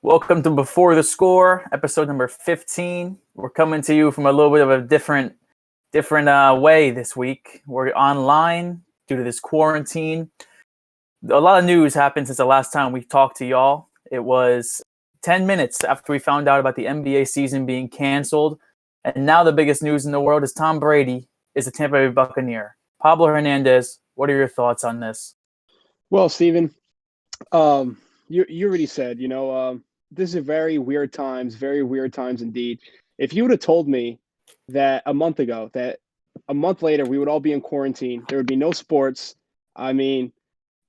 Welcome to Before the Score, episode number 15. We're coming to you from a little bit of a different way this week. We're online due to this quarantine. A lot of news happened since the last time we talked to y'all. It was 10 minutes after we found out about the NBA season being canceled. And now the biggest news in the world is Tom Brady is the Tampa Bay Buccaneer. Pablo Hernandez, what are your thoughts on this? Well, Steven, you already said, this is very weird times indeed. If you would have told me that a month ago, that a month later we would all be in quarantine, there would be no sports. I mean,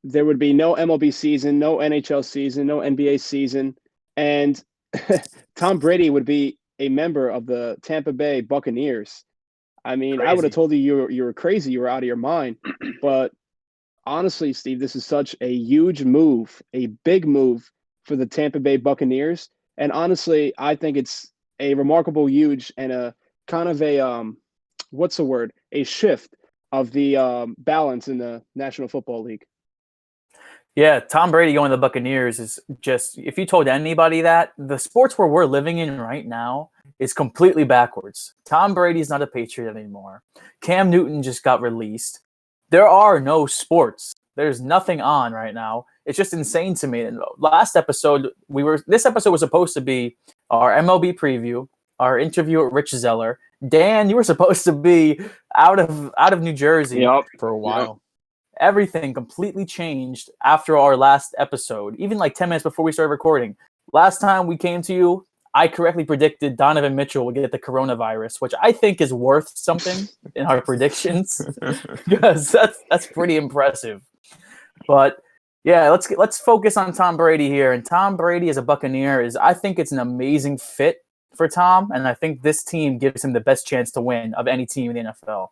there would be no MLB season, no NHL season, no NBA season, and Tom Brady would be a member of the Tampa Bay Buccaneers. I mean, Crazy. I would have told you you were crazy, you were out of your mind. But honestly, Steve, this is such a huge move, a big move for the Tampa Bay Buccaneers. And honestly, I think it's a remarkable, huge, and a kind of a a shift of the balance in the National Football League. Yeah, Tom Brady going to the Buccaneers is just, if you told anybody that, the sports where we're living in right now is completely backwards. Tom Brady's not a Patriot anymore. Cam Newton just got released. There are no sports. There's nothing on right now. It's just insane to me. And last episode, this episode was supposed to be our MLB preview, our interview with Rich Zeller. Dan, you were supposed to be out of New Jersey for a while. Everything completely changed after our last episode, even like 10 minutes before we started recording. Last time we came to you, I correctly predicted Donovan Mitchell would get the coronavirus, which I think is worth something in our predictions because that's pretty impressive. But yeah, let's focus on Tom Brady here. And Tom Brady as a Buccaneer I think it's an amazing fit for Tom, and I think this team gives him the best chance to win of any team in the NFL.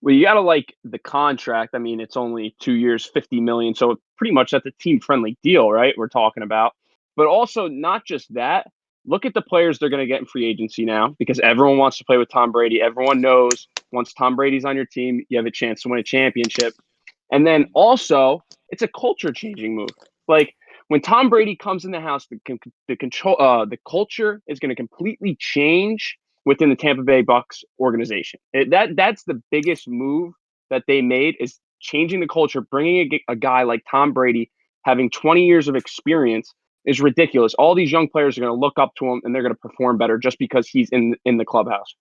Well, you got to like the contract. I mean, it's only 2 years, $50 million. So pretty much that's a team-friendly deal, right? We're talking about. But also not just that. Look at the players they're going to get in free agency now because everyone wants to play with Tom Brady. Everyone knows once Tom Brady's on your team, you have a chance to win a championship. And then also, it's a culture-changing move. Like when Tom Brady comes in the house, the culture is going to completely change within the Tampa Bay Bucs organization. That's the biggest move that they made is changing the culture, bringing a guy like Tom Brady, having 20 years of experience is ridiculous. All these young players are going to look up to him and they're going to perform better just because he's in the clubhouse.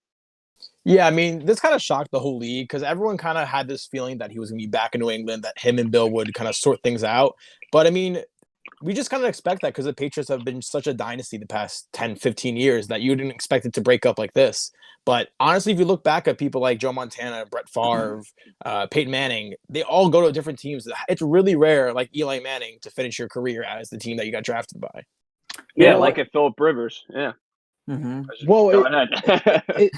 Yeah, I mean, this kind of shocked the whole league because everyone kind of had this feeling that he was going to be back in New England, that him and Bill would kind of sort things out. But I mean, we just kind of expect that because the Patriots have been such a dynasty the past 10, 15 years that you didn't expect it to break up like this. But honestly, if you look back at people like Joe Montana, Brett Favre, Peyton Manning, they all go to different teams. It's really rare, like Eli Manning, to finish your career as the team that you got drafted by. Yeah, like at Phillip Rivers. Yeah. Mm-hmm. Well,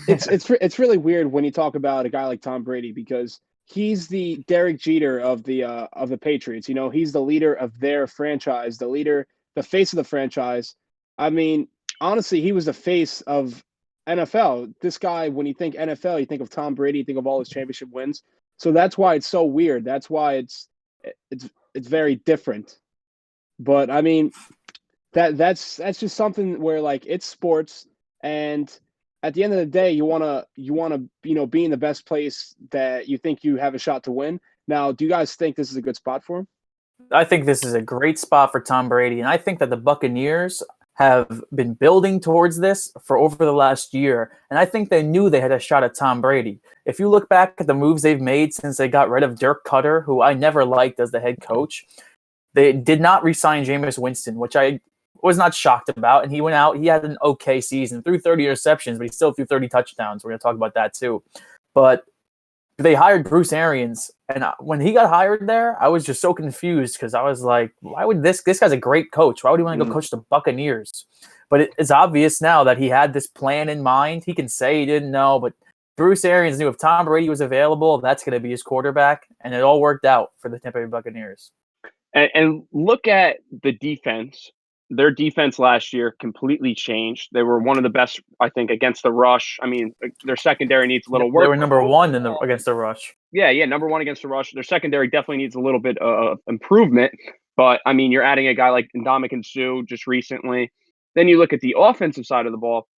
it's really weird when you talk about a guy like Tom Brady because he's the Derek Jeter of the Patriots. You know, he's the leader of their franchise, the face of the franchise. I mean, honestly, he was the face of NFL. This guy, when you think NFL, you think of Tom Brady, you think of all his championship wins. So that's why it's so weird. That's why it's very different. But I mean, that's just something where like it's sports, and at the end of the day, you wanna be in the best place that you think you have a shot to win. Now, do you guys think this is a good spot for him? I think this is a great spot for Tom Brady, and I think that the Buccaneers have been building towards this for over the last year, and I think they knew they had a shot at Tom Brady. If you look back at the moves they've made since they got rid of Dirk Cutter, who I never liked as the head coach, they did not re-sign Jameis Winston, which I was not shocked about, and he went out. He had an okay season, threw 30 interceptions, but he still threw 30 touchdowns. We're going to talk about that too. But they hired Bruce Arians, and when he got hired there, I was just so confused because I was like, why would this guy's a great coach. Why would he want to go coach the Buccaneers? But it's obvious now that he had this plan in mind. He can say he didn't know, but Bruce Arians knew if Tom Brady was available, that's going to be his quarterback, and it all worked out for the Tampa Bay Buccaneers. And look at the defense. Their defense last year completely changed. They were one of the best, I think, against the rush. I mean, their secondary needs a little work. They were number one against the rush. Yeah, number one against the rush. Their secondary definitely needs a little bit of improvement. But, I mean, you're adding a guy like Ndamukong Suh just recently. Then you look at the offensive side of the ball.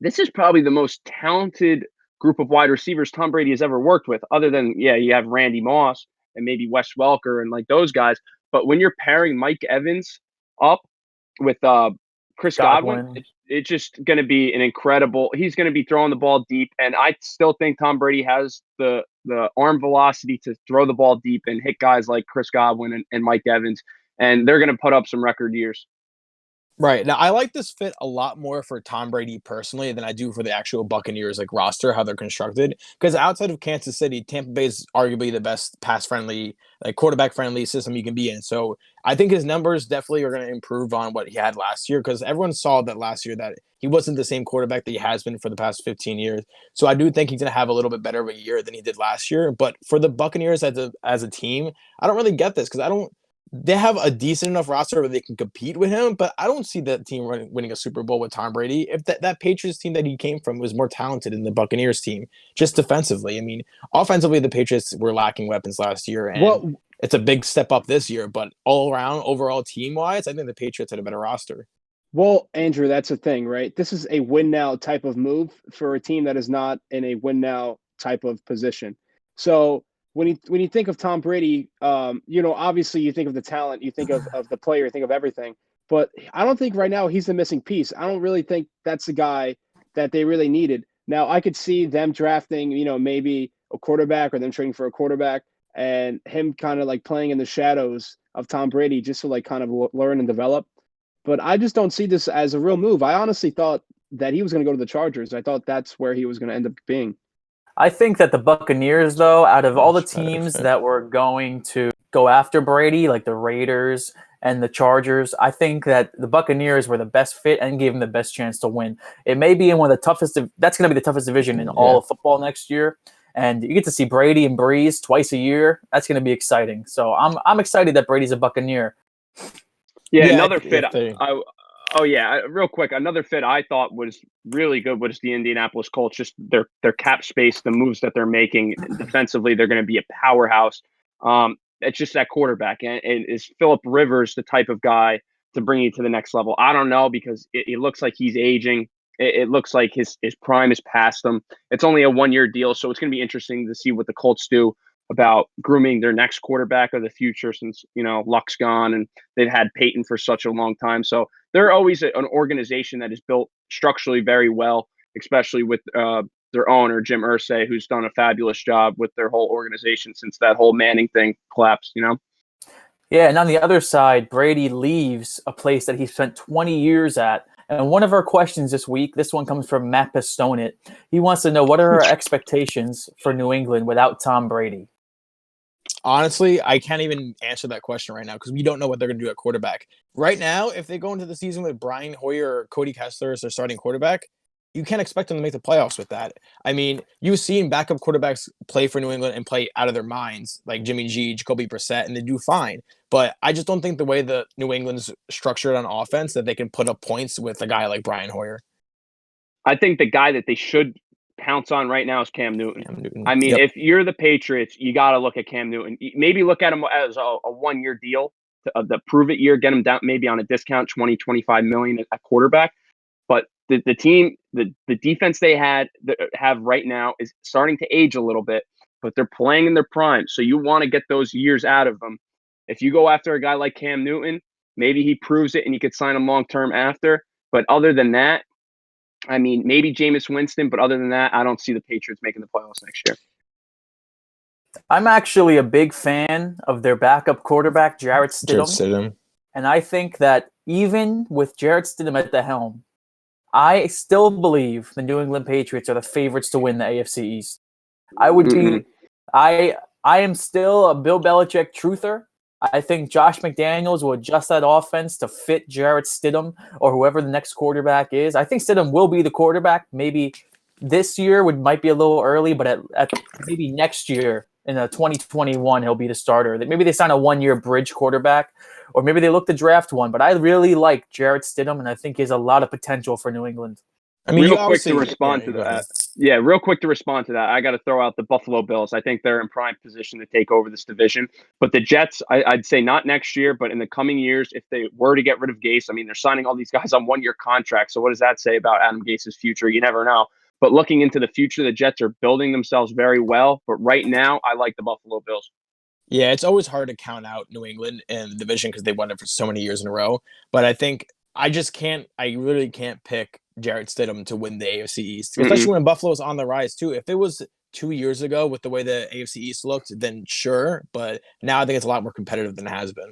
This is probably the most talented group of wide receivers Tom Brady has ever worked with, other than, you have Randy Moss and maybe Wes Welker and like those guys. But when you're pairing Mike Evans up with Chris Godwin, it's just going to be an incredible – he's going to be throwing the ball deep. And I still think Tom Brady has the arm velocity to throw the ball deep and hit guys like Chris Godwin and Mike Evans. And they're going to put up some record years. Right. Now, I like this fit a lot more for Tom Brady personally than I do for the actual Buccaneers roster, how they're constructed. Because outside of Kansas City, Tampa Bay is arguably the best pass-friendly, quarterback-friendly system you can be in. So I think his numbers definitely are going to improve on what he had last year, because everyone saw that last year that he wasn't the same quarterback that he has been for the past 15 years. So I do think he's going to have a little bit better of a year than he did last year. But for the Buccaneers as a team, I don't really get this, because they have a decent enough roster where they can compete with him, but I don't see that team winning a Super Bowl with Tom Brady. If that Patriots team that he came from was more talented than the Buccaneers team, just defensively. I mean, offensively, the Patriots were lacking weapons last year, and it's a big step up this year. But all around, overall team-wise, I think the Patriots had a better roster. Well, Andrew, that's the thing, right? This is a win-now type of move for a team that is not in a win-now type of position. So when you think of Tom Brady, obviously you think of the talent, you think of the player, you think of everything. But I don't think right now he's the missing piece. I don't really think that's the guy that they really needed. Now, I could see them drafting, maybe a quarterback, or them trading for a quarterback, and him kind of playing in the shadows of Tom Brady just to kind of learn and develop. But I just don't see this as a real move. I honestly thought that he was going to go to the Chargers. I thought that's where he was going to end up being. I think that the Buccaneers, though, out of all the teams that were going to go after Brady, like the Raiders and the Chargers, I think that the Buccaneers were the best fit and gave him the best chance to win. It may be in one of the toughest – that's going to be the toughest division in all of football next year. And you get to see Brady and Breeze twice a year. That's going to be exciting. So I'm excited that Brady's a Buccaneer. Another fit. Real quick. Another fit I thought was really good was the Indianapolis Colts. Just their cap space, the moves that they're making defensively, they're going to be a powerhouse. It's just that quarterback. And is Phillip Rivers the type of guy to bring you to the next level? I don't know, because it looks like he's aging. It looks like his prime is past him. It's only a 1-year deal, so it's going to be interesting to see what the Colts do about grooming their next quarterback of the future, since Luck's gone and they've had Peyton for such a long time. So they're always an organization that is built structurally very well, especially with their owner Jim Irsay, who's done a fabulous job with their whole organization since that whole Manning thing collapsed. Yeah, and on the other side, Brady leaves a place that he spent 20 years at. And one of our questions this week, this one comes from Matt Pistonit. He wants to know, what are our expectations for New England without Tom Brady? Honestly, I can't even answer that question right now, because we don't know what they're going to do at quarterback. Right now, if they go into the season with Brian Hoyer or Cody Kessler as their starting quarterback, you can't expect them to make the playoffs with that. I mean, you've seen backup quarterbacks play for New England and play out of their minds, like Jimmy G, Jacoby Brissett, and they do fine. But I just don't think the way the New England's structured on offense that they can put up points with a guy like Brian Hoyer. I think the guy that they should pounce on right now is Cam Newton. I mean, if you're the Patriots, you got to look at Cam Newton. Maybe look at him as a 1-year deal, the prove it year, get him down maybe on a discount, 20, 25 million at quarterback. But the team, the defense they have right now is starting to age a little bit, but they're playing in their prime. So you want to get those years out of them. If you go after a guy like Cam Newton, maybe he proves it and you could sign him long-term after. But other than that, I mean, maybe Jameis Winston, but other than that, I don't see the Patriots making the playoffs next year. I'm actually a big fan of their backup quarterback, Jarrett Stidham. And I think that even with Jarrett Stidham at the helm, I still believe the New England Patriots are the favorites to win the AFC East. I am still a Bill Belichick truther. I think Josh McDaniels will adjust that offense to fit Jarrett Stidham or whoever the next quarterback is. I think Stidham will be the quarterback. Maybe this year might be a little early, but at maybe next year in 2021, he'll be the starter. Maybe they sign a 1-year bridge quarterback, or maybe they look to draft one. But I really like Jarrett Stidham, and I think he has a lot of potential for New England. I mean, real quick to respond to that. Yeah, real quick to respond to that, I got to throw out the Buffalo Bills. I think they're in prime position to take over this division. But the Jets, I'd say not next year, but in the coming years, if they were to get rid of Gase, I mean, they're signing all these guys on one-year contracts. So what does that say about Adam Gase's future? You never know. But looking into the future, the Jets are building themselves very well. But right now, I like the Buffalo Bills. Yeah, it's always hard to count out New England in the division because they've won it for so many years in a row. But I think I really can't pick Jarrett Stidham to win the AFC East, especially when Buffalo's on the rise too. If it was 2 years ago with the way the AFC East looked, then sure. But now I think it's a lot more competitive than it has been.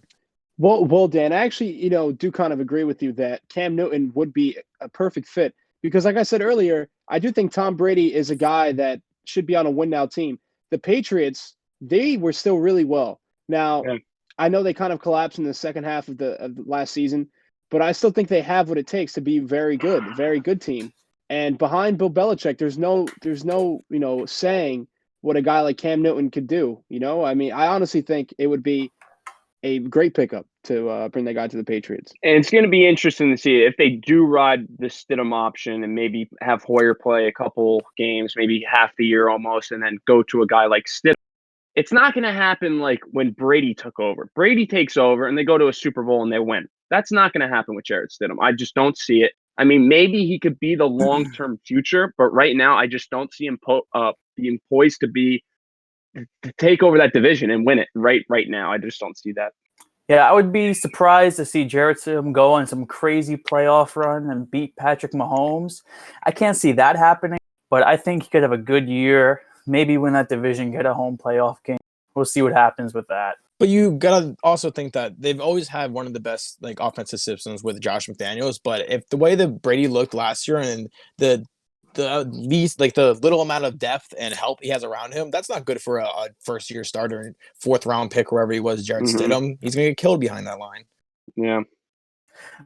Well, Dan, I actually, do kind of agree with you that Cam Newton would be a perfect fit because, like I said earlier, I do think Tom Brady is a guy that should be on a win-now team. The Patriots, they were still really well. Now, I know they kind of collapsed in the second half of the last season, but I still think they have what it takes to be very good team. And behind Bill Belichick, there's no saying what a guy like Cam Newton could do. I mean, I honestly think it would be a great pickup to bring that guy to the Patriots. And it's going to be interesting to see if they do ride the Stidham option and maybe have Hoyer play a couple games, maybe half the year almost, and then go to a guy like Stidham. It's not going to happen like when Brady took over. Brady takes over and they go to a Super Bowl and they win. That's not going to happen with Jarrett Stidham. I just don't see it. I mean, maybe he could be the long-term future, but right now I just don't see him being poised to take over that division and win it right now. I just don't see that. Yeah, I would be surprised to see Jarrett Stidham go on some crazy playoff run and beat Patrick Mahomes. I can't see that happening, but I think he could have a good year. Maybe win that division, get a home playoff game. We'll see what happens with that. But you gotta also think that they've always had one of the best offensive systems with Josh McDaniels. But if the way that Brady looked last year and the least the little amount of depth and help he has around him, that's not good for a first year starter and fourth round pick, wherever he was, Jarrett Stidham. He's gonna get killed behind that line. Yeah.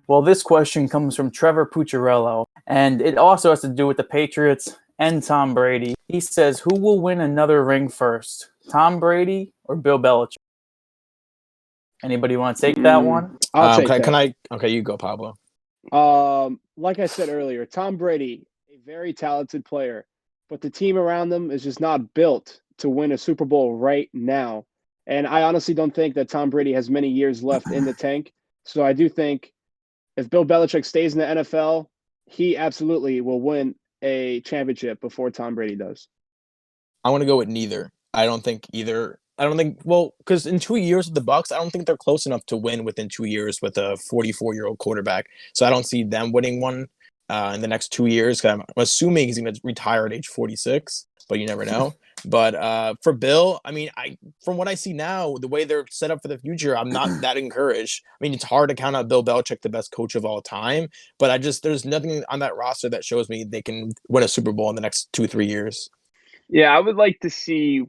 Well, this question comes from Trevor Pucciarello, and it also has to do with the Patriots and Tom Brady. He says, who will win another ring first, Tom Brady or Bill Belichick? Anybody want to take that one? I'll take that. Okay, you go, Pablo. Like I said earlier, Tom Brady, a very talented player, but the team around them is just not built to win a Super Bowl right now. And I honestly don't think that Tom Brady has many years left in the tank. So I do think if Bill Belichick stays in the NFL, he absolutely will win a championship before Tom Brady does. I want to go with neither. Because in 2 years with the Bucs, I don't think they're close enough to win within 2 years with a 44-year-old quarterback. So I don't see them winning one in the next 2 years. I'm assuming he's going to retire at age 46, but you never know. But for Bill, I mean, from what I see now, the way they're set up for the future, I'm not that encouraged. I mean, it's hard to count out Bill Belichick, the best coach of all time, but there's nothing on that roster that shows me they can win a Super Bowl in the next 2-3 years. Yeah, I would like to see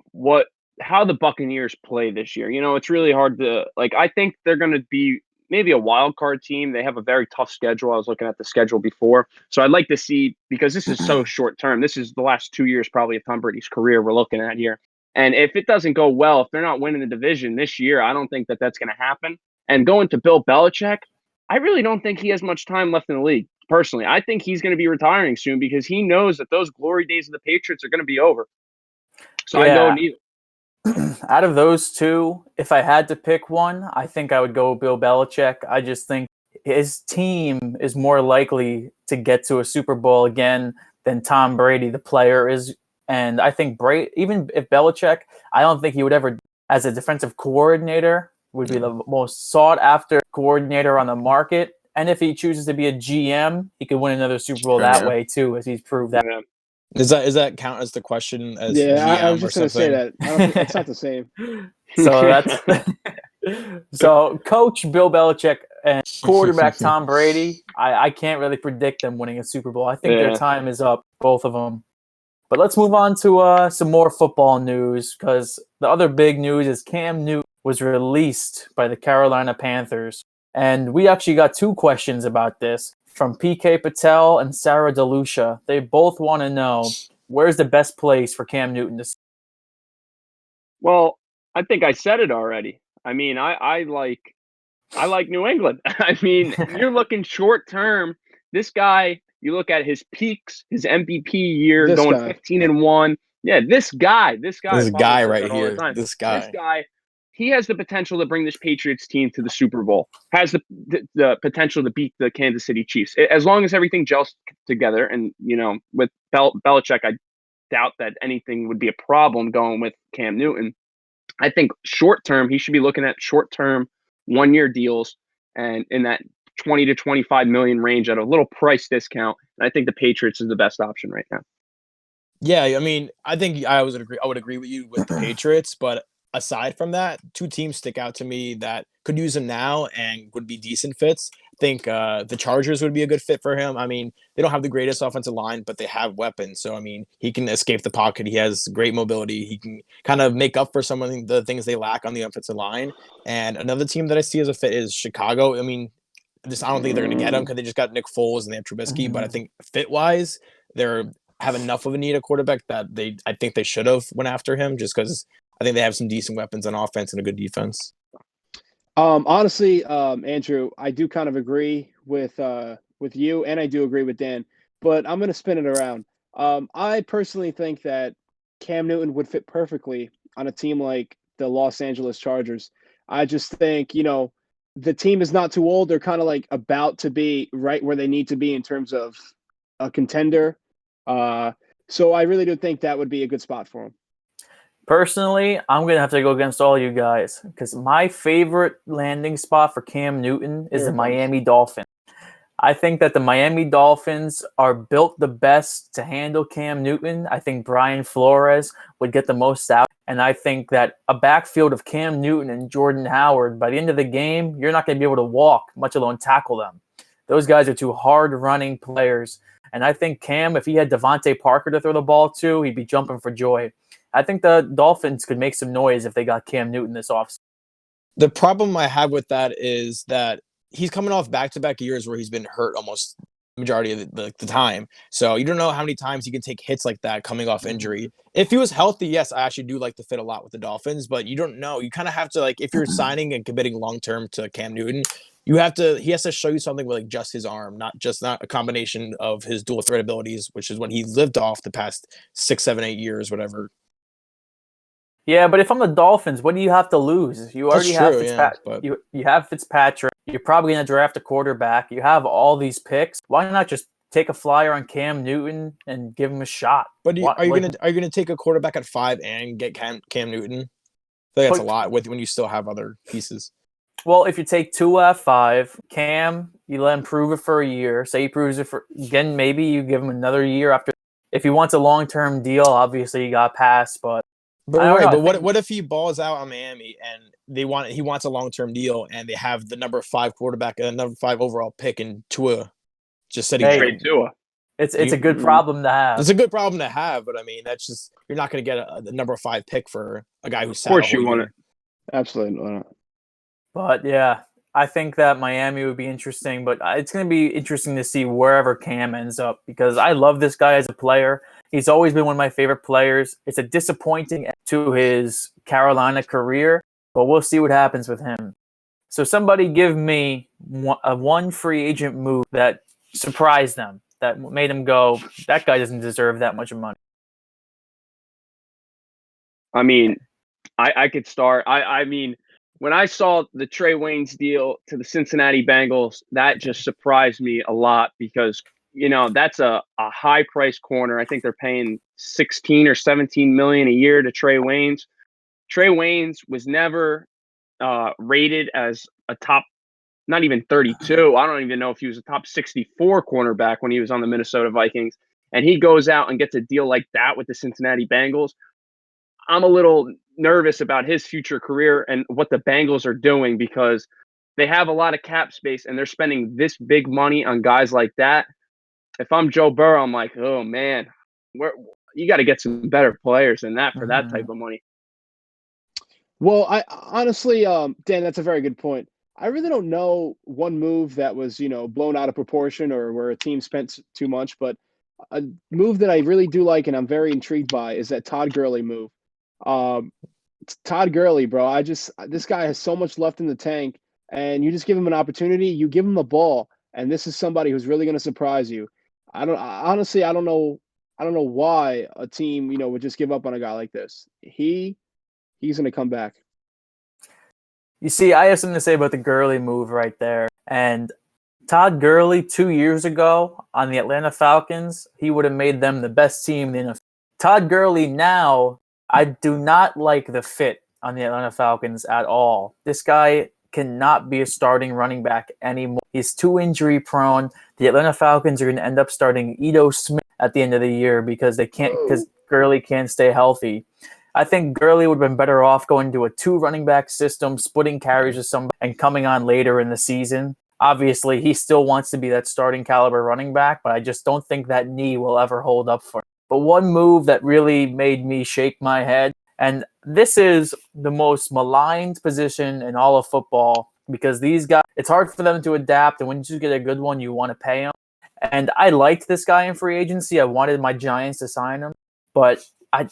how the Buccaneers play this year. It's really hard to I think they're going to be maybe a wild card team. They have a very tough schedule. I was looking at the schedule before. So I'd like to see, because this is so short term. This is the last 2 years probably of Tom Brady's career we're looking at here. And if it doesn't go well, if they're not winning the division this year, I don't think that that's going to happen. And going to Bill Belichick, I really don't think he has much time left in the league. Personally, I think he's going to be retiring soon because he knows that those glory days of the Patriots are going to be over. So yeah. I go neither. Out of those two, if I had to pick one, I think I would go Bill Belichick. I just think his team is more likely to get to a Super Bowl again than Tom Brady, the player, is. And I think even if Belichick, I don't think he would ever, as a defensive coordinator, would be the most sought-after coordinator on the market. And if he chooses to be a GM, he could win another Super Bowl that way too, as he's proved that. Yeah. Does that count as the question? As I was just going to say that. I don't think it's not the same. So Coach Bill Belichick and quarterback Tom Brady, I can't really predict them winning a Super Bowl. I think their time is up, both of them. But let's move on to some more football news, because the other big news is Cam Newton was released by the Carolina Panthers. And we actually got two questions about this from PK Patel and Sarah DeLucia. They both want to know, where's the best place for Cam Newton to stay? Well, I think I said it already. I mean, I like New England. I mean, you're looking short term. This guy You look at his peaks, his MVP year, This going guy. 15-1. Yeah, this guy This Pablo guy says right that all the here. time. This guy. This guy, he has the potential to bring this Patriots team to the Super Bowl. Has the potential to beat the Kansas City Chiefs as long as everything gels together. And with Belichick, I doubt that anything would be a problem going with Cam Newton. I think short term, he should be looking at short term 1-year deals and in that 20 to 25 million range at a little price discount. And I think the Patriots is the best option right now. Yeah, I mean, I think I would agree with you with the Patriots, but aside from that, two teams stick out to me that could use him now and would be decent fits. I think the Chargers would be a good fit for him. I mean, they don't have the greatest offensive line, but they have weapons. So, I mean, he can escape the pocket. He has great mobility. He can kind of make up for some of the things they lack on the offensive line. And another team that I see as a fit is Chicago. I mean, I don't think they're going to get him because they just got Nick Foles and they have Trubisky. But I think fit-wise, they're have enough of a need at quarterback that I think they should have went after him just because I think they have some decent weapons on offense and a good defense. Honestly, Andrew, I do kind of agree with you, and I do agree with Dan, but I'm going to spin it around. I personally think that Cam Newton would fit perfectly on a team like the Los Angeles Chargers. I just think, the team is not too old. They're kind of like about to be right where they need to be in terms of a contender. So I really do think that would be a good spot for him. Personally, I'm going to have to go against all you guys because my favorite landing spot for Cam Newton is the Miami Dolphins. I think that the Miami Dolphins are built the best to handle Cam Newton. I think Brian Flores would get the most out. And I think that a backfield of Cam Newton and Jordan Howard, by the end of the game, you're not going to be able to walk, much alone tackle them. Those guys are two hard-running players. And I think Cam, if he had Devontae Parker to throw the ball to, he'd be jumping for joy. I think the Dolphins could make some noise if they got Cam Newton this offseason. The problem I have with that is that he's coming off back-to-back years where he's been hurt almost majority of the time. So you don't know how many times he can take hits like that coming off injury. If he was healthy, yes, I actually do like the fit a lot with the Dolphins, but you don't know. You kind of have to, like, if you're signing and committing long-term to Cam Newton, he has to show you something with like just his arm, not a combination of his dual threat abilities, which is what he lived off the past 6, 7, 8 years, whatever. Yeah, but if I'm the Dolphins, what do you have to lose? You already have Fitzpatrick. You have Fitzpatrick. You're probably going to draft a quarterback. You have all these picks. Why not just take a flyer on Cam Newton and give him a shot? But are you going to take a quarterback at 5 and get Cam Newton? I think that's a lot when you still have other pieces. Well, if you take Tua at 5, Cam, you let him prove it for a year. Say he proves it again, maybe you give him another year after. If he wants a long-term deal, obviously you got passed, but what if he balls out on Miami and he wants a long-term deal and they have the number 5 quarterback and number 5 overall pick in Tua just sitting there? Trade Tua. It's a good problem to have. It's a good problem to have, but I mean that's just you're not going to get the number 5 pick for a guy who's. Of course you want it. Absolutely not. But yeah, I think that Miami would be interesting, but it's going to be interesting to see wherever Cam ends up because I love this guy as a player. He's always been one of my favorite players. It's a disappointing end to his Carolina career, but we'll see what happens with him. So somebody give me one free agent move that surprised them, that made him go, that guy doesn't deserve that much money. I mean, I could start. I mean, when I saw the Trey Waynes deal to the Cincinnati Bengals, that just surprised me a lot because, that's a high price corner. I think they're paying 16 or 17 million a year to Trey Waynes. Trey Waynes was never rated as a top, not even 32. I don't even know if he was a top 64 cornerback when he was on the Minnesota Vikings. And he goes out and gets a deal like that with the Cincinnati Bengals. I'm a little nervous about his future career and what the Bengals are doing because they have a lot of cap space and they're spending this big money on guys like that. If I'm Joe Burrow, I'm like, oh man, you got to get some better players than that for that type of money. Well, I honestly, Dan, that's a very good point. I really don't know one move that was, blown out of proportion or where a team spent too much, but a move that I really do like and I'm very intrigued by is that Todd Gurley move. Todd Gurley, bro, this guy has so much left in the tank, and you just give him an opportunity, you give him the ball, and this is somebody who's really going to surprise you. Honestly, I don't know why a team, would just give up on a guy like this. He's going to come back. You see, I have something to say about the Gurley move right there. And Todd Gurley 2 years ago on the Atlanta Falcons, he would have made them the best team in the NFL. Todd Gurley now, I do not like the fit on the Atlanta Falcons at all. This guy cannot be a starting running back anymore. He's too injury prone. The Atlanta Falcons are going to end up starting Ito Smith at the end of the year because Gurley can't stay healthy. I think Gurley would have been better off going to a 2 running back system, splitting carries with somebody, and coming on later in the season. Obviously, he still wants to be that starting caliber running back, but I just don't think that knee will ever hold up for him. But one move that really made me shake my head, and this is the most maligned position in all of football because these guys, it's hard for them to adapt, and when you get a good one, you want to pay him. And I liked this guy in free agency. I wanted my Giants to sign him, but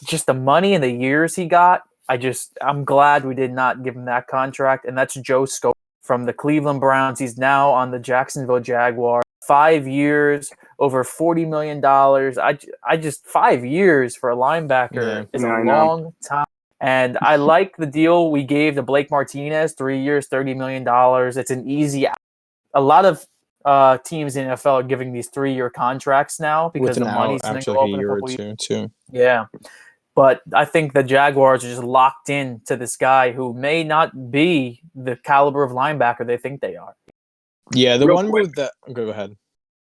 just the money and the years he got, I'm glad we did not give him that contract, and that's Joe Scope from the Cleveland Browns. He's now on the Jacksonville Jaguars. 5 years, over $40 million. 5 years for a linebacker is a long time. And I like the deal we gave to Blake Martinez, 3 years, $30 million. It's an easy. A lot of teams in the NFL are giving these 3-year contracts now because the money's going to go up in a couple years. Too. Yeah. But I think the Jaguars are just locked in to this guy who may not be the caliber of linebacker they think they are. Yeah, the one move that – go ahead.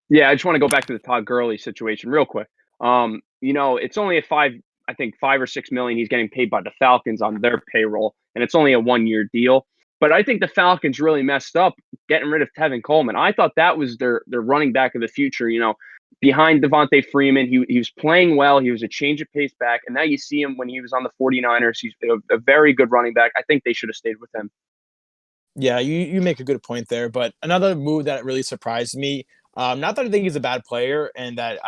Yeah, I just want to go back to the Todd Gurley situation real quick. It's only $5 or $6 million he's getting paid by the Falcons on their payroll, and it's only a 1-year deal. But I think the Falcons really messed up getting rid of Tevin Coleman. I thought that was their running back of the future, behind Devontae Freeman. He was playing well. He was a change of pace back. And now you see him when he was on the 49ers. He's a very good running back. I think they should have stayed with him. Yeah, you make a good point there. But another move that really surprised me, not that I think he's a bad player and that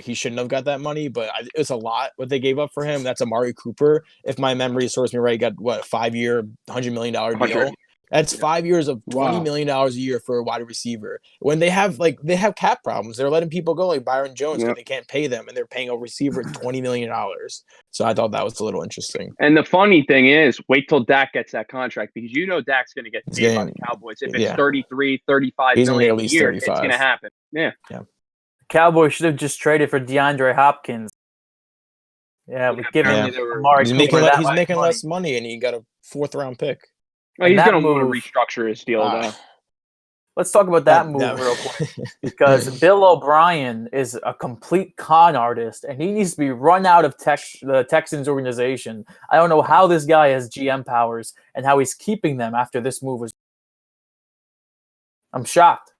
he shouldn't have got that money, but it's a lot what they gave up for him. That's Amari Cooper. If my memory serves me right, he got a 5-year, $100 million deal. That's 5 years of $20 million a year for a wide receiver. When they have cap problems, they're letting people go like Byron Jones because they can't pay them, and they're paying a receiver $20 million. So I thought that was a little interesting. And the funny thing is, wait till Dak gets that contract because Dak's going to get paid by the Cowboys. If it's 33, 35 He's million at least a year, 35. it's going to happen. Yeah. The Cowboys should have just traded for DeAndre Hopkins. Yeah, we give him Amari Cooper. He's making less money, and he got a 4th-round pick. Well, he's going to want to restructure his deal, though. Let's talk about that move real quick because Bill O'Brien is a complete con artist, and he needs to be run out of the Texans organization. I don't know how this guy has GM powers and how he's keeping them after this move. I'm shocked.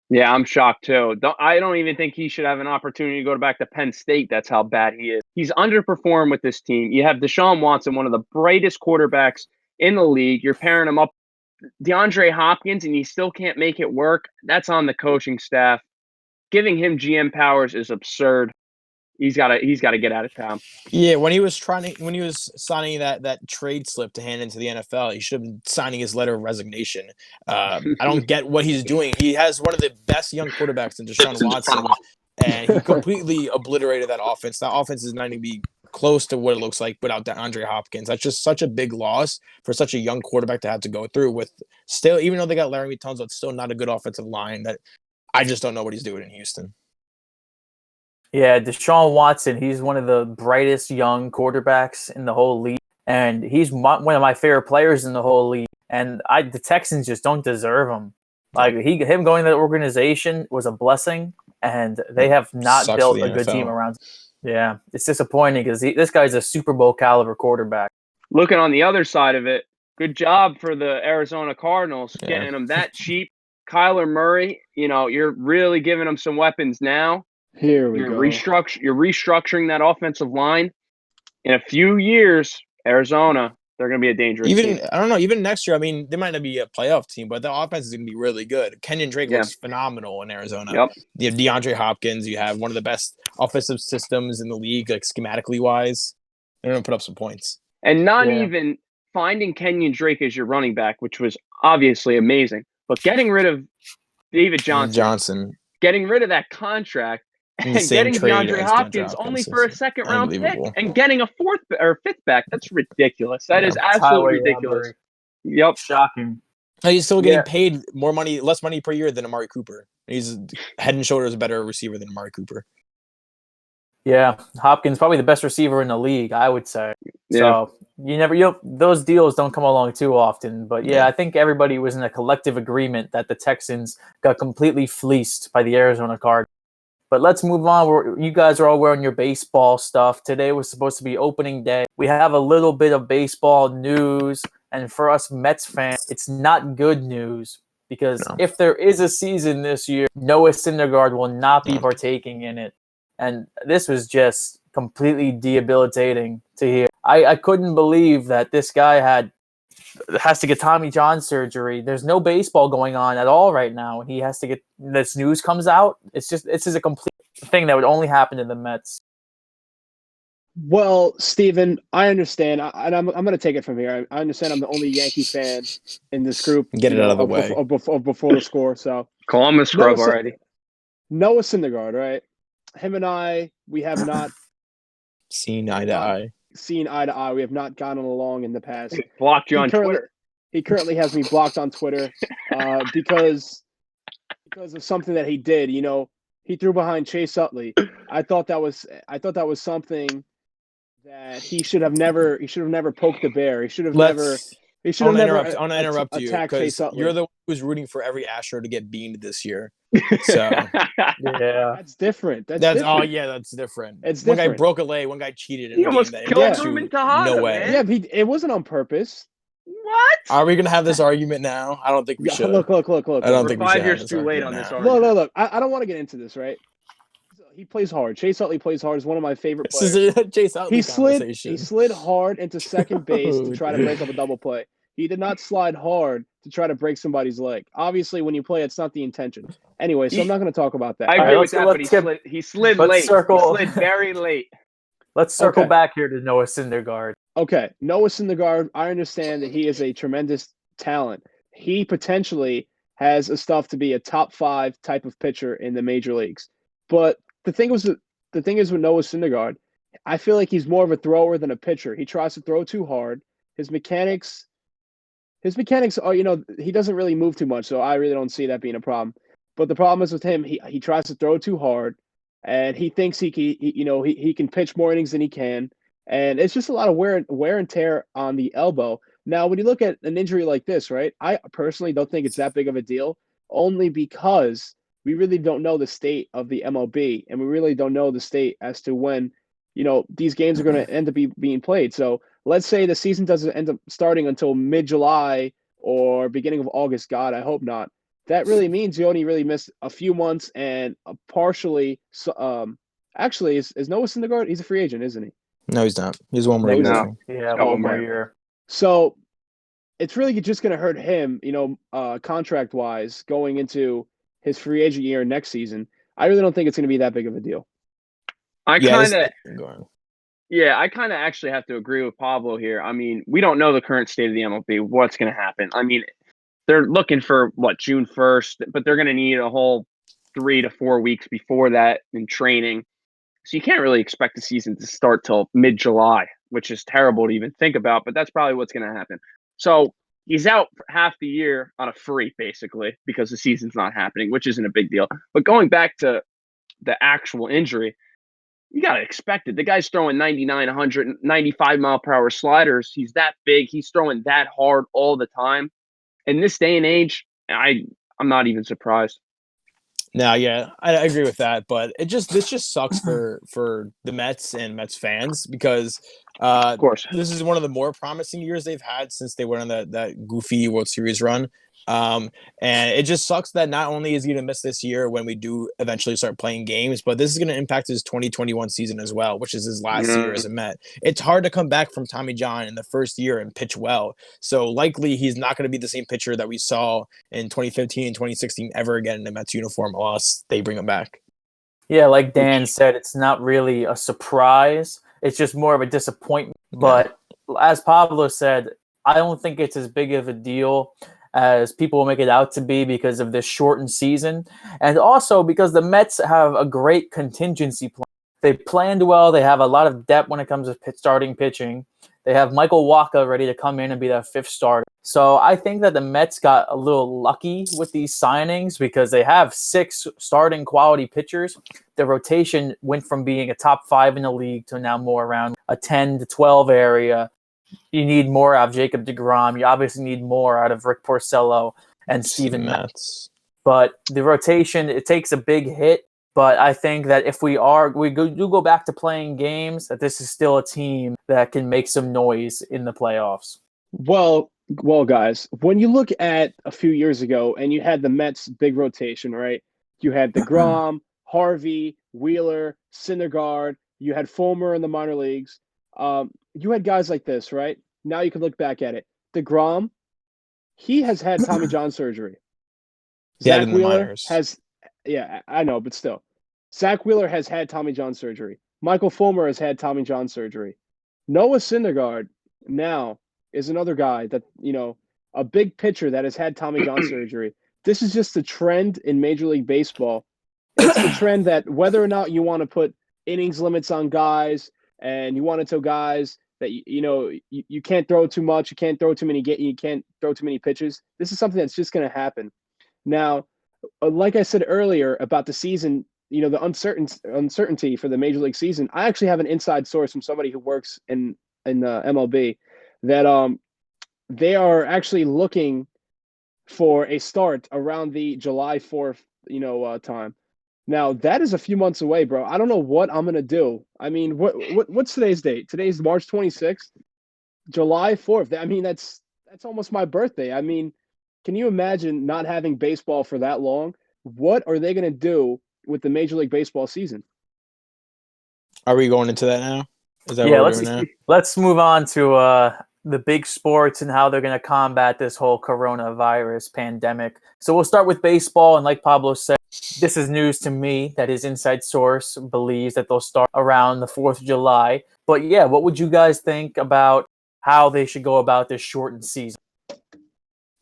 Yeah, I'm shocked, too. I don't even think he should have an opportunity to go back to Penn State. That's how bad he is. He's underperformed with this team. You have Deshaun Watson, one of the brightest quarterbacks in the league. You're pairing him up DeAndre Hopkins, and he still can't make it work. That's on the coaching staff. Giving him GM powers is absurd. He's got to get out of town. Yeah, when he was signing that trade slip to hand into the NFL, he should have been signing his letter of resignation. I don't get what he's doing. He has one of the best young quarterbacks in Deshaun Watson, and he completely obliterated that offense. That offense is not going to be close to what it looks like without DeAndre Hopkins. That's just such a big loss for such a young quarterback to have to go through with still, even though they got Laramie Tunsil, it's still not a good offensive line. That I just don't know what he's doing in Houston. Yeah, Deshaun Watson, he's one of the brightest young quarterbacks in the whole league, and he's one of my favorite players in the whole league. And the Texans just don't deserve him. Like him going to the organization was a blessing, and they have not built a good team around him. Yeah, it's disappointing because this guy's a Super Bowl caliber quarterback. Looking on the other side of it, good job for the Arizona Cardinals getting them that cheap. Kyler Murray, you're really giving them some weapons now. Here we go. You're restructuring that offensive line. In a few years, Arizona, they're going to be a dangerous team. I don't know, even next year, I mean, they might not be a playoff team, but the offense is going to be really good. Kenyon Drake looks phenomenal in Arizona. Yep. You have DeAndre Hopkins. You have one of the best offensive systems in the league, like schematically wise. They're going to put up some points. And not even finding Kenyon Drake as your running back, which was obviously amazing, but getting rid of David Johnson. getting rid of that contract and getting DeAndre Hopkins only for a second-round pick and getting a fourth or fifth back. That's ridiculous. That is absolutely ridiculous. Robbery. Yep. Shocking. He's still getting paid less money per year than Amari Cooper. He's head and shoulders better receiver than Amari Cooper. Yeah, Hopkins probably the best receiver in the league, I would say. Yeah. So those deals don't come along too often. But I think everybody was in a collective agreement that the Texans got completely fleeced by the Arizona Cardinals. But let's move on. You guys are all wearing your baseball stuff. Today was supposed to be opening day. We have a little bit of baseball news. And for us Mets fans, it's not good news. Because if there is a season this year, Noah Syndergaard will not be partaking in it. And this was just completely debilitating to hear. I couldn't believe that this guy has to get Tommy John surgery. There's no baseball going on at all right now. He has to get this news comes out. This is a complete thing that would only happen to the Mets. Well, Steven, I understand. I'm going to take it from here. I understand I'm the only Yankee fan in this group. Get it out of the way. Before the score. So call him a scrub already. Noah Syndergaard, right? Him and I, we have not seen eye to eye. We have not gotten along in the past. He blocked you on Twitter. He currently has me blocked on Twitter because of something that he did. You know, he threw behind Chase Utley. I thought that was something that he should have never poked the bear. He should have never. He should have never. I want to interrupt you because you're the one who's rooting for every Astro to get beamed this year. So that's different. That's different. Oh yeah, that's different. It's one different. guy broke a leg. One guy cheated. He almost killed Truman Tejada. No way. Yeah, it wasn't on purpose. What? Are we gonna have this argument now? I don't think we should. Look. I don't think we should. 5 years too late on this argument. Look. I don't want to get into this, right? He plays hard. Chase Utley plays hard. He's one of my favorite players. This is a Chase Utley He slid hard into second base to try to break up a double play. He did not slide hard to try to break somebody's leg. Obviously, when you play, it's not the intention. Anyway, so I'm not going to talk about that. I agree with that, but he slid late. He slid very late. Let's circle back here to Noah Syndergaard. Okay, Noah Syndergaard, I understand that he is a tremendous talent. He potentially has a stuff to be a top 5 type of pitcher in the major leagues. But the thing is with Noah Syndergaard, I feel like he's more of a thrower than a pitcher. He tries to throw too hard. His mechanics are, he doesn't really move too much, so I really don't see that being a problem. But the problem is with him, he tries to throw too hard, and he thinks he can pitch more innings than he can, and it's just a lot of wear and tear on the elbow. Now, when you look at an injury like this, right, I personally don't think it's that big of a deal, only because we really don't know the state of the MLB, and we really don't know the state as to when, these games are going to end up being played. So let's say the season doesn't end up starting until mid-July or beginning of August. God, I hope not. That really means you only really miss a few months and partially. Actually, is Noah Syndergaard? He's a free agent, isn't he? No, he's not. He's one more year. Yeah, one more year. So it's really just going to hurt him, contract-wise, going into his free agent year next season. I really don't think it's going to be that big of a deal. I kind of actually have to agree with Pablo here. I mean, we don't know the current state of the MLB, what's going to happen. I mean, they're looking for, June 1st, but they're going to need a whole 3 to 4 weeks before that in training. So you can't really expect the season to start till mid-July, which is terrible to even think about, but that's probably what's going to happen. So he's out for half the year on a free, basically, because the season's not happening, which isn't a big deal. But going back to the actual injury, you got to expect it. The guy's throwing 99, 100, 95 mile per hour sliders. He's that big. He's throwing that hard all the time. In this day and age, I'm not even surprised. No, yeah, I agree with that, but this just sucks for the Mets and Mets fans because of course this is one of the more promising years they've had since they went on that goofy World Series run. And it just sucks that not only is he going to miss this year when we do eventually start playing games, but this is going to impact his 2021 season as well, which is his last year as a Met. It's hard to come back from Tommy John in the first year and pitch well. So likely he's not going to be the same pitcher that we saw in 2015 and 2016 ever again in the Mets uniform unless they bring him back. Yeah, like Dan said, it's not really a surprise. It's just more of a disappointment. But as Pablo said, I don't think it's as big of a deal as people make it out to be because of this shortened season. And also because the Mets have a great contingency plan. They planned well. They have a lot of depth when it comes to starting pitching. They have Michael Wacha ready to come in and be that fifth starter. So I think that the Mets got a little lucky with these signings because they have 6 starting quality pitchers. The rotation went from being a top 5 in the league to now more around a 10 to 12 area. You need more out of Jacob deGrom. You obviously need more out of Rick Porcello and Steven Matz. But the rotation, it takes a big hit. But I think that if we do go back to playing games, that this is still a team that can make some noise in the playoffs. Well, guys, when you look at a few years ago and you had the Mets' big rotation, right? You had deGrom, Harvey, Wheeler, Syndergaard. You had Fulmer in the minor leagues. You had guys like this, right? Now you can look back at it. deGrom, he has had Tommy John surgery. Zach Wheeler has... Yeah, I know, but still. Zach Wheeler has had Tommy John surgery. Michael Fulmer has had Tommy John surgery. Noah Syndergaard now is another guy that, a big pitcher that has had Tommy John surgery. This is just the trend in Major League Baseball. It's the trend that whether or not you want to put innings limits on guys and you want to tell guys that, you can't throw too much, you can't throw too many pitches. This is something that's just going to happen. Now, like I said earlier about the season, the uncertainty for the Major League season, I actually have an inside source from somebody who works in MLB that they are actually looking for a start around the July 4th, time. Now, that is a few months away, bro. I don't know what I'm going to do. I mean, what's today's date? Today's March 26th, July 4th. I mean, that's almost my birthday. I mean, can you imagine not having baseball for that long? What are they going to do with the Major League Baseball season? Are we going into that now? Is that what we're doing now? Let's move on to the big sports and how they're going to combat this whole coronavirus pandemic. So we'll start with baseball. And like Pablo said, this is news to me that his inside source believes that they'll start around the 4th of July. But yeah, what would you guys think about how they should go about this shortened season?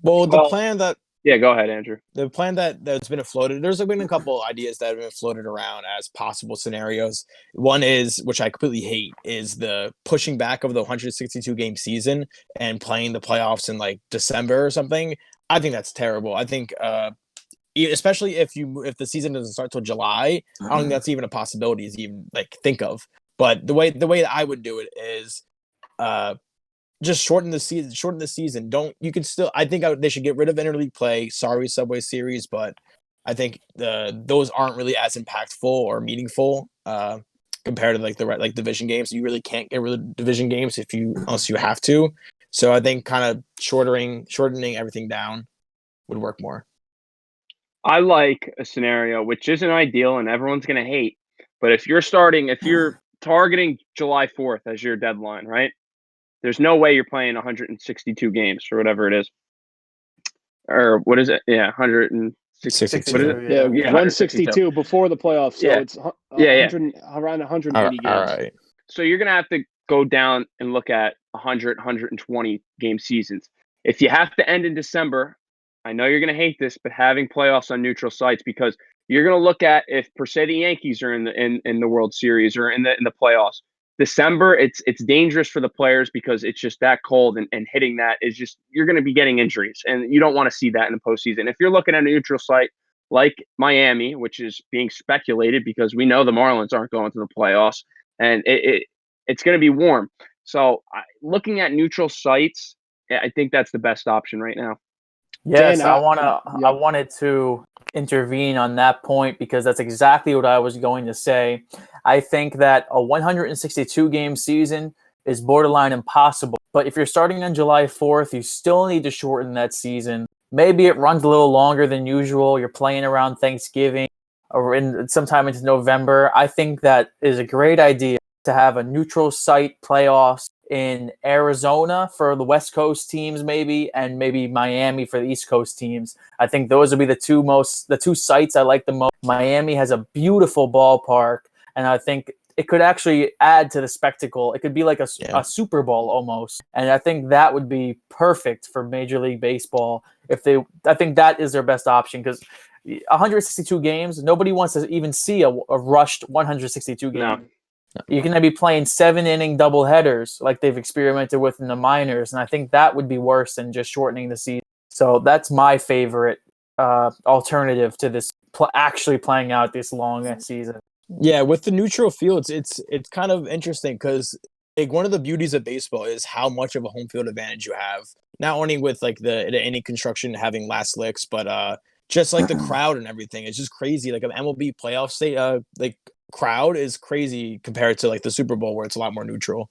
Well, the plan that... Yeah, go ahead, Andrew. The plan that's been floated, there's been a couple ideas that have been floated around as possible scenarios. One is, which I completely hate, is the pushing back of the 162-game season and playing the playoffs in like December or something. I think that's terrible. I think, especially if the season doesn't start till July, I don't think that's even a possibility to even like think of. But the way that I would do it is, just shorten the season. I think they should get rid of interleague play. Sorry, Subway Series, but I think those aren't really as impactful or meaningful compared to like division games. You really can't get rid of division games unless you have to. So I think kind of shortening everything down would work more. I like a scenario which isn't ideal and everyone's going to hate, but if you're targeting July 4th as your deadline, right? There's no way you're playing 162 games or whatever it is. Or what is it? Yeah, 162. What is it? Yeah, 162 before the playoffs. So it's around 180 games. All right. So you're going to have to go down and look at 120 game seasons. If you have to end in December, I know you're going to hate this, but having playoffs on neutral sites, because you're going to look at if per se the Yankees are in the World Series or in the playoffs. December, it's dangerous for the players because it's just that cold, and hitting that is just, you're going to be getting injuries, and you don't want to see that in the postseason. If you're looking at a neutral site like Miami, which is being speculated because we know the Marlins aren't going to the playoffs, and it's going to be warm. So looking at neutral sites, I think that's the best option right now. Yes, I wanted to intervene on that point because that's exactly what I was going to say. I think that a 162-game season is borderline impossible. But if you're starting on July 4th, you still need to shorten that season. Maybe it runs a little longer than usual. You're playing around Thanksgiving or sometime into November. I think that is a great idea to have a neutral site playoffs in Arizona for the West Coast teams, maybe, and maybe Miami for the East Coast teams. I think those would be the two sites I like the most. Miami has a beautiful ballpark, and I think it could actually add to the spectacle. It could be like a Super Bowl almost. And I think that would be perfect for Major League Baseball I think that is their best option, because 162 games, nobody wants to even see a rushed 162 games. No. You're going to be playing 7-inning doubleheaders like they've experimented with in the minors, and I think that would be worse than just shortening the season. So that's my favorite alternative to this actually playing out this long season. Yeah, with the neutral fields, it's kind of interesting because like one of the beauties of baseball is how much of a home field advantage you have. Not only with like the inning construction having last licks, but just like the crowd and everything. It's just crazy. Like an MLB playoff state, like crowd is crazy compared to like the Super Bowl where it's a lot more neutral.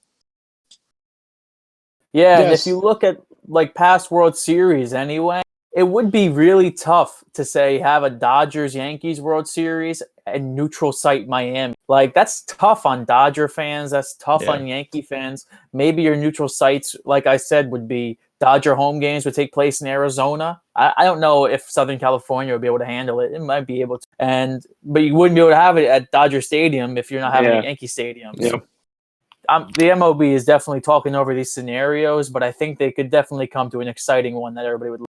Yeah, and if you look at like past World Series anyway, it would be really tough to say have a Dodgers-Yankees World Series and neutral site Miami. Like, that's tough on Dodger fans. That's tough on Yankee fans. Maybe your neutral sites, like I said, would be Dodger home games would take place in Arizona. I don't know if Southern California would be able to handle it. It might be able to. But you wouldn't be able to have it at Dodger Stadium if you're not having a Yankee Stadium. Yep. The MLB is definitely talking over these scenarios, but I think they could definitely come to an exciting one that everybody would like.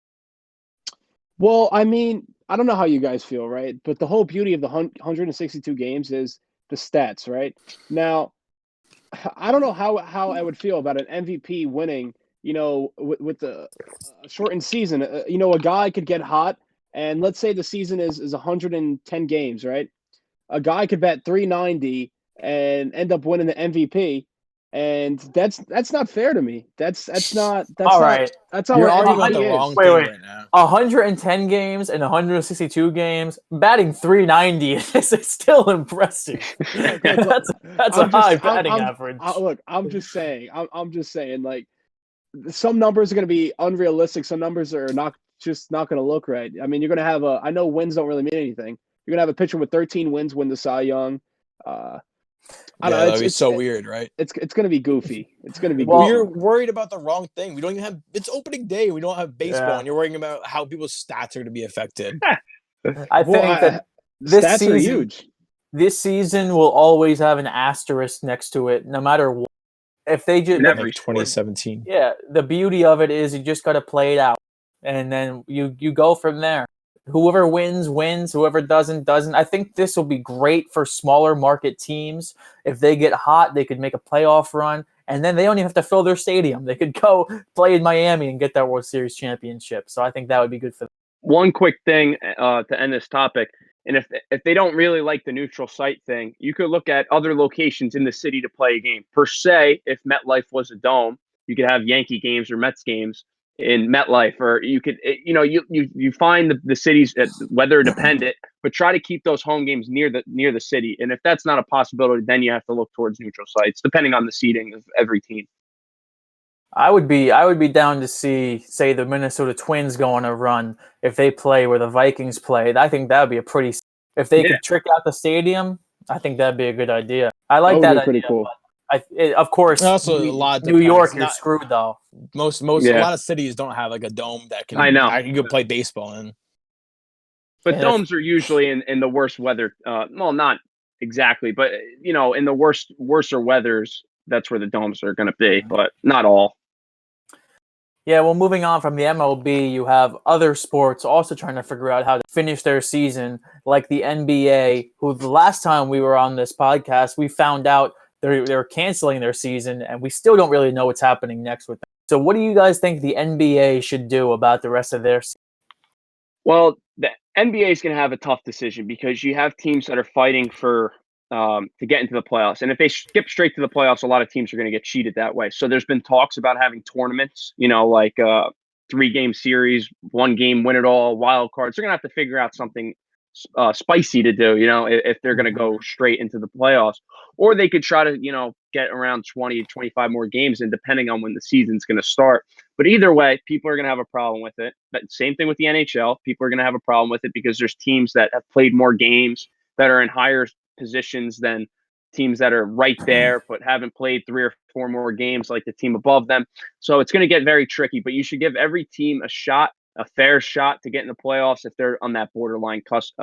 Well, I mean, I don't know how you guys feel, right? But the whole beauty of the 162 games is the stats, right? Now, I don't know how I would feel about an MVP winning, with the shortened season. A guy could get hot, and let's say the season is 110 games, right? A guy could bet 390 and end up winning the MVP. And that's not fair to me. That's not right. That's not You're what arguing about MVP the is. wrong thing right now. 110 games and 162 games, batting 390 is still impressive. That's a high batting average. Look, I'm just saying, like, some numbers are going to be unrealistic. Some numbers are not going to look right. I mean, you're going to have I know wins don't really mean anything. You're going to have a pitcher with 13 wins win the Cy Young. That'd be so weird, right? It's going to be goofy. It's going to be Well, goofy. you're worried about the wrong thing. We don't even have it's opening day. We don't have baseball, and you're worrying about how people's stats are going to be affected. I think that this stats season, are huge. This season will always have an asterisk next to it, no matter what. If they just every 2017. Yeah, the beauty of it is you just got to play it out, and then you go from there. Whoever wins, wins. Whoever doesn't. I think this will be great for smaller market teams. If they get hot, they could make a playoff run, and then they don't even have to fill their stadium. They could go play in Miami and get that World Series championship. So I think that would be good for them. One quick thing to end this topic, and if they don't really like the neutral site thing, you could look at other locations in the city to play a game. Per se, if MetLife was a dome, you could have Yankee games or Mets games in MetLife, or you could, you find the cities weather dependent, but try to keep those home games near the city. And if that's not a possibility, then you have to look towards neutral sites, depending on the seating of every team. I would be down to see, say, the Minnesota Twins go on a run if they play where the Vikings play. I think that would be a pretty. If they could trick out the stadium, I think that'd be a good idea. I like that idea. Pretty cool. Of course, also a lot. New York, you're screwed though. Most a lot of cities don't have like a dome that can. I know you can play baseball in. But domes are usually in the worst weather. Well, not exactly, but in the worser weathers, that's where the domes are going to be. But not all. Yeah, well, moving on from the MLB, you have other sports also trying to figure out how to finish their season, like the NBA, who the last time we were on this podcast, we found out they're canceling their season, and we still don't really know what's happening next with them. So what do you guys think the NBA should do about the rest of their season? Well, the NBA is going to have a tough decision because you have teams that are fighting for to get into the playoffs. And if they skip straight to the playoffs, a lot of teams are going to get cheated that way. So there's been talks about having tournaments, like 3-game series, 1-game win it all, wild cards. They're going to have to figure out something spicy to do, if they're going to go straight into the playoffs. Or they could try to, get around 20, 25 more games, and depending on when the season's going to start. But either way, people are going to have a problem with it. But same thing with the NHL. People are going to have a problem with it because there's teams that have played more games that are in higher positions than teams that are right there but haven't played 3 or 4 more games like the team above them. So it's going to get very tricky, but you should give every team a fair shot to get in the playoffs if they're on that borderline cusp.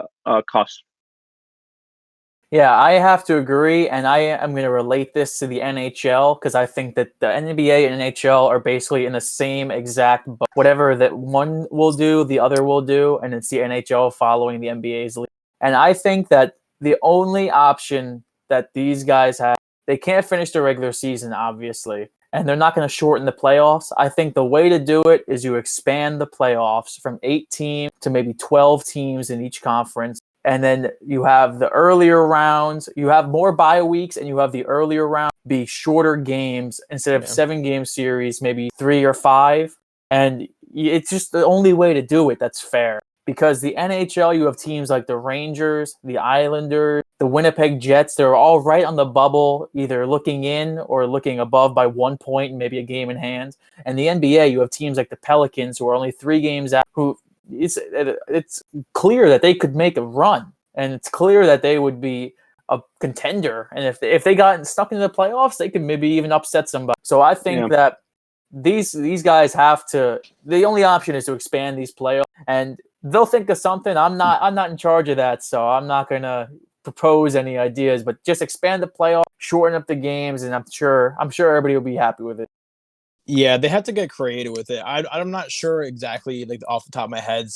Yeah, I have to agree, and I am going to relate this to the NHL because I think that the NBA and NHL are basically in the same exact whatever that one will do, the other will do, and it's the NHL following the NBA's lead. And I think that the only option that these guys have, they can't finish the regular season, obviously, and they're not going to shorten the playoffs. I think the way to do it is you expand the playoffs from 8 teams to maybe 12 teams in each conference. And then you have the earlier rounds, you have more bye weeks, and you have the earlier round be shorter games instead of 7-game series, maybe 3 or 5. And it's just the only way to do it that's fair. Because the NHL, you have teams like the Rangers, the Islanders, the Winnipeg Jets. They're all right on the bubble, either looking in or looking above by 1 point and maybe a game in hand. And the NBA, you have teams like the Pelicans who are only 3 games out, who it's clear that they could make a run, and it's clear that they would be a contender. And if they got stuck in the playoffs, they could maybe even upset somebody. So I think that these guys have to. The only option is to expand these playoffs, and they'll think of something. I'm not in charge of that, so I'm not gonna propose any ideas. But just expand the playoff, shorten up the games, and I'm sure everybody will be happy with it. Yeah, they have to get creative with it. I'm not sure exactly, like off the top of my head,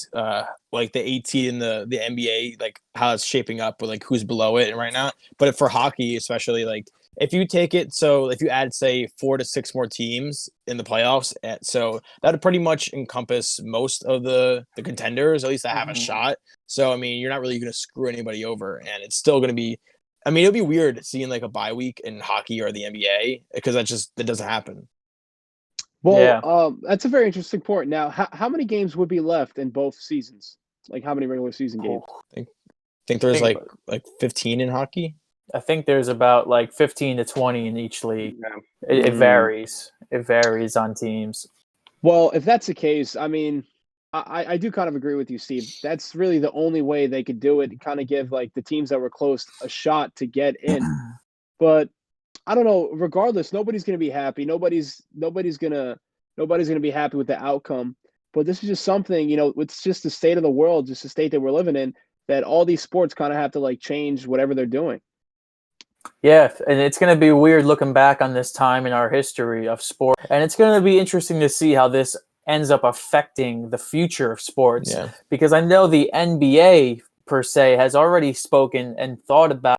like the 18 in the NBA, like how it's shaping up, or like who's below it right now. But for hockey, especially, like if you take it, so if you add say 4 to 6 more teams in the playoffs, so that would pretty much encompass most of the contenders, at least that have a shot. So I mean, you're not really going to screw anybody over, and it's still going to be. I mean, it'll be weird seeing like a bye week in hockey or the NBA because that doesn't happen. Well, that's a very interesting point. Now, how many games would be left in both seasons? Like how many regular season games? I think there's like 15 in hockey. I think there's about like 15 to 20 in each league. It varies. It varies on teams. Well, if that's the case, I mean, I do kind of agree with you, Steve. That's really the only way they could do it, kind of give like the teams that were close a shot to get in. But I don't know. Regardless, nobody's going to be happy. Nobody's going to be happy with the outcome. But this is just something, it's just the state of the world, just the state that we're living in, that all these sports kind of have to like change whatever they're doing. Yeah, and it's going to be weird looking back on this time in our history of sport. And it's going to be interesting to see how this ends up affecting the future of sports. Yeah. Because I know the NBA, per se, has already spoken and thought about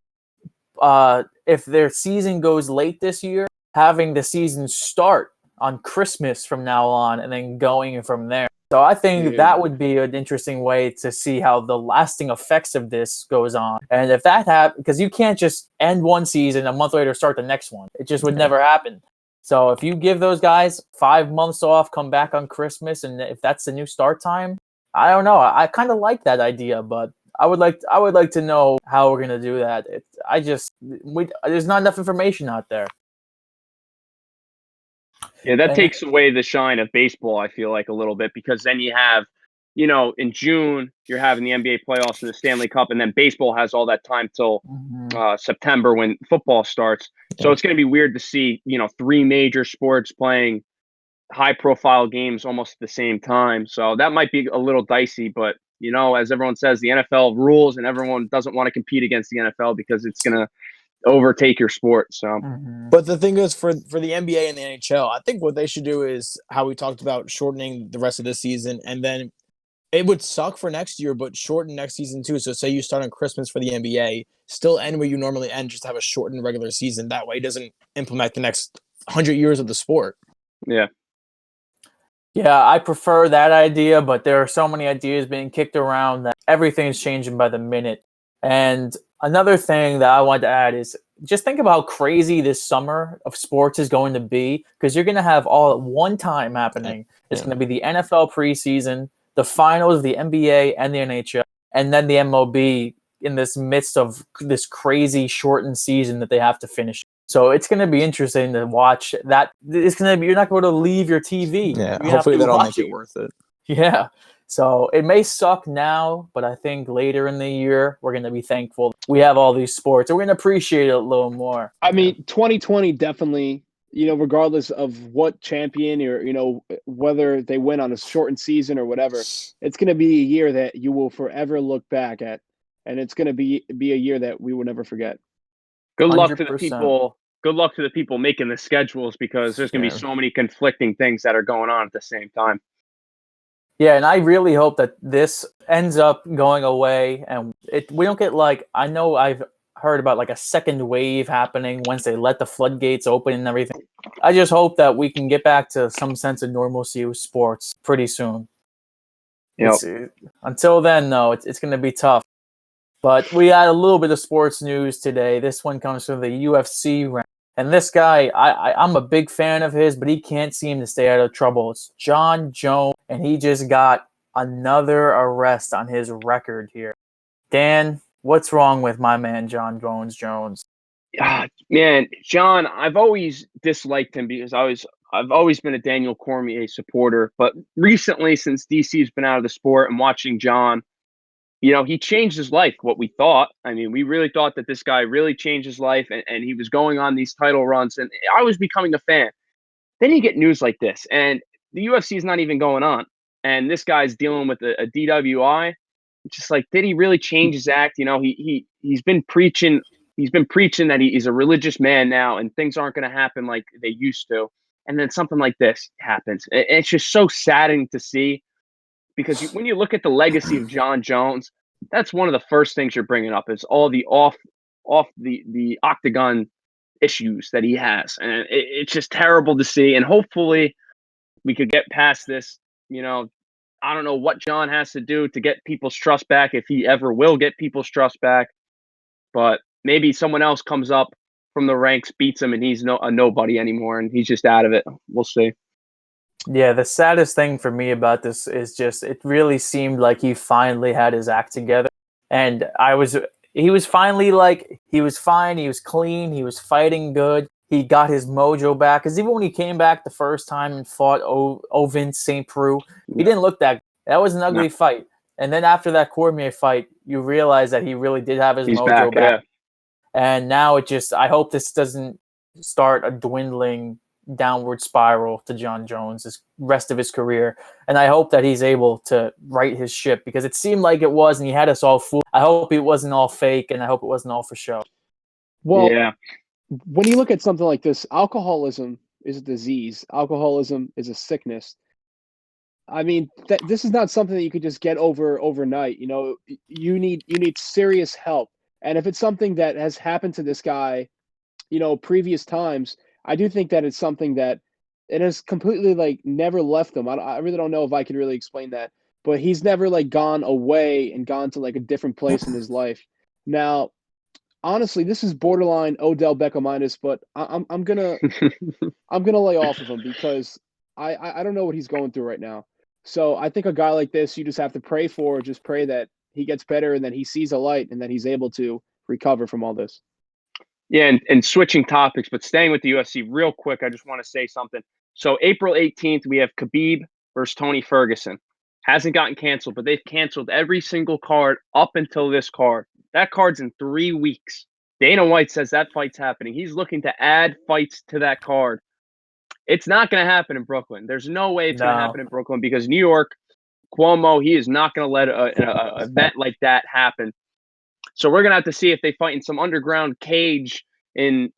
if their season goes late this year, having the season start on Christmas from now on and then going from there. So I think that would be an interesting way to see how the lasting effects of this goes on. And if that happens, because you can't just end one season, a month later start the next one. It just would never happen. So if you give those guys 5 months off, come back on Christmas, and if that's the new start time, I don't know. I kind of like that idea, but I would like to know how we're gonna do that. There's not enough information out there. Yeah, that takes away the shine of baseball, I feel like, a little bit, because then you have, in June, you're having the NBA playoffs and the Stanley Cup, and then baseball has all that time till September when football starts. So it's going to be weird to see, 3 major sports playing high-profile games almost at the same time. So that might be a little dicey, but, as everyone says, the NFL rules, and everyone doesn't want to compete against the NFL because it's going to overtake your sport. So but the thing is, for the NBA and the NHL, I think what they should do is how we talked about shortening the rest of the season, and then it would suck for next year, but shorten next season too. So say you start on Christmas for the NBA, still end where you normally end, just have a shortened regular season. That way it doesn't implement the next 100 years of the sport. Yeah, I prefer that idea, but there are so many ideas being kicked around that everything is changing by the minute. And another thing that I wanted to add is just think about how crazy this summer of sports is going to be, because you're going to have all at one time happening. It's going to be the NFL preseason, the finals, the NBA and the NHL, and then the MLB in this midst of this crazy shortened season that they have to finish. So it's going to be interesting to watch that. It's going to be, you're not going to leave your TV. Yeah, hopefully that'll make it worth it. Yeah. So it may suck now, but I think later in the year, we're going to be thankful we have all these sports. We're going to appreciate it a little more. I mean, 2020 definitely, regardless of what champion or, whether they win on a shortened season or whatever, it's going to be a year that you will forever look back at and it's going to be a year that we will never forget. Good luck to the 100%. people. Good luck to the people making the schedules, because there's going to be so many conflicting things that are going on at the same time. Yeah, and I really hope that this ends up going away, and we don't get I know I've heard about a second wave happening once they let the floodgates open and everything. I just hope that we can get back to some sense of normalcy with sports pretty soon. Yep. Until then, though, it's going to be tough. But we had a little bit of sports news today. This one comes from the UFC round. And this guy, I'm a big fan of his, but he can't seem to stay out of trouble. It's Jon Jones, and he just got another arrest on his record here. Dan, what's wrong with my man, Jon Jones? Man, John, I've always disliked him because I've always been a Daniel Cormier supporter. But recently, since DC's been out of the sport and watching John, he changed his life, what we thought. I mean, we really thought that this guy really changed his life, and he was going on these title runs, and I was becoming a fan. Then you get news like this, and the UFC is not even going on, and this guy's dealing with a DWI. It's just did he really change his act? He's been preaching that he's a religious man now, and things aren't going to happen like they used to. And then something like this happens. It's just so saddening to see. Because when you look at the legacy of Jon Jones, that's one of the first things you're bringing up is all the off the octagon issues that he has, and it's just terrible to see. And hopefully, we could get past this. I don't know what John has to do to get people's trust back, if he ever will get people's trust back. But maybe someone else comes up from the ranks, beats him, and he's a nobody anymore, and he's just out of it. We'll see. Yeah, the saddest thing for me about this is just it really seemed like he finally had his act together. And he was finally he was fine, he was clean, he was fighting good. He got his mojo back. Because even when he came back the first time and fought Ovin St. Preux, he didn't look that good. That was an ugly fight. And then after that Cormier fight, you realize that he really did have his mojo back. Yeah. And now I hope this doesn't start a dwindling downward spiral to Jon Jones' the rest of his career, and I hope that he's able to right his ship, because it seemed like it was, and he had us all fooled. I hope it wasn't all fake, and I hope it wasn't all for show. Well, yeah. When you look at something like this, alcoholism is a disease. Alcoholism is a sickness. I mean, this is not something that you could just get over overnight. You need serious help, and if it's something that has happened to this guy, previous times, I do think that it's something that it has completely never left him. I really don't know if I can really explain that, but he's never gone away and gone to a different place in his life. Now, honestly, this is borderline Odell Beckhamitis, but I'm gonna lay off of him because I don't know what he's going through right now. So I think a guy like this, you just have to pray that he gets better and that he sees a light and that he's able to recover from all this. Yeah, and switching topics, but staying with the UFC real quick, I just want to say something. So April 18th, we have Khabib versus Tony Ferguson. Hasn't gotten canceled, but they've canceled every single card up until this card. That card's in 3 weeks. Dana White says that fight's happening. He's looking to add fights to that card. It's not going to happen in Brooklyn. There's no way it's going to happen in Brooklyn, because New York, Cuomo, he is not going to let an event like that happen. So we're gonna have to see if they fight in some underground cage in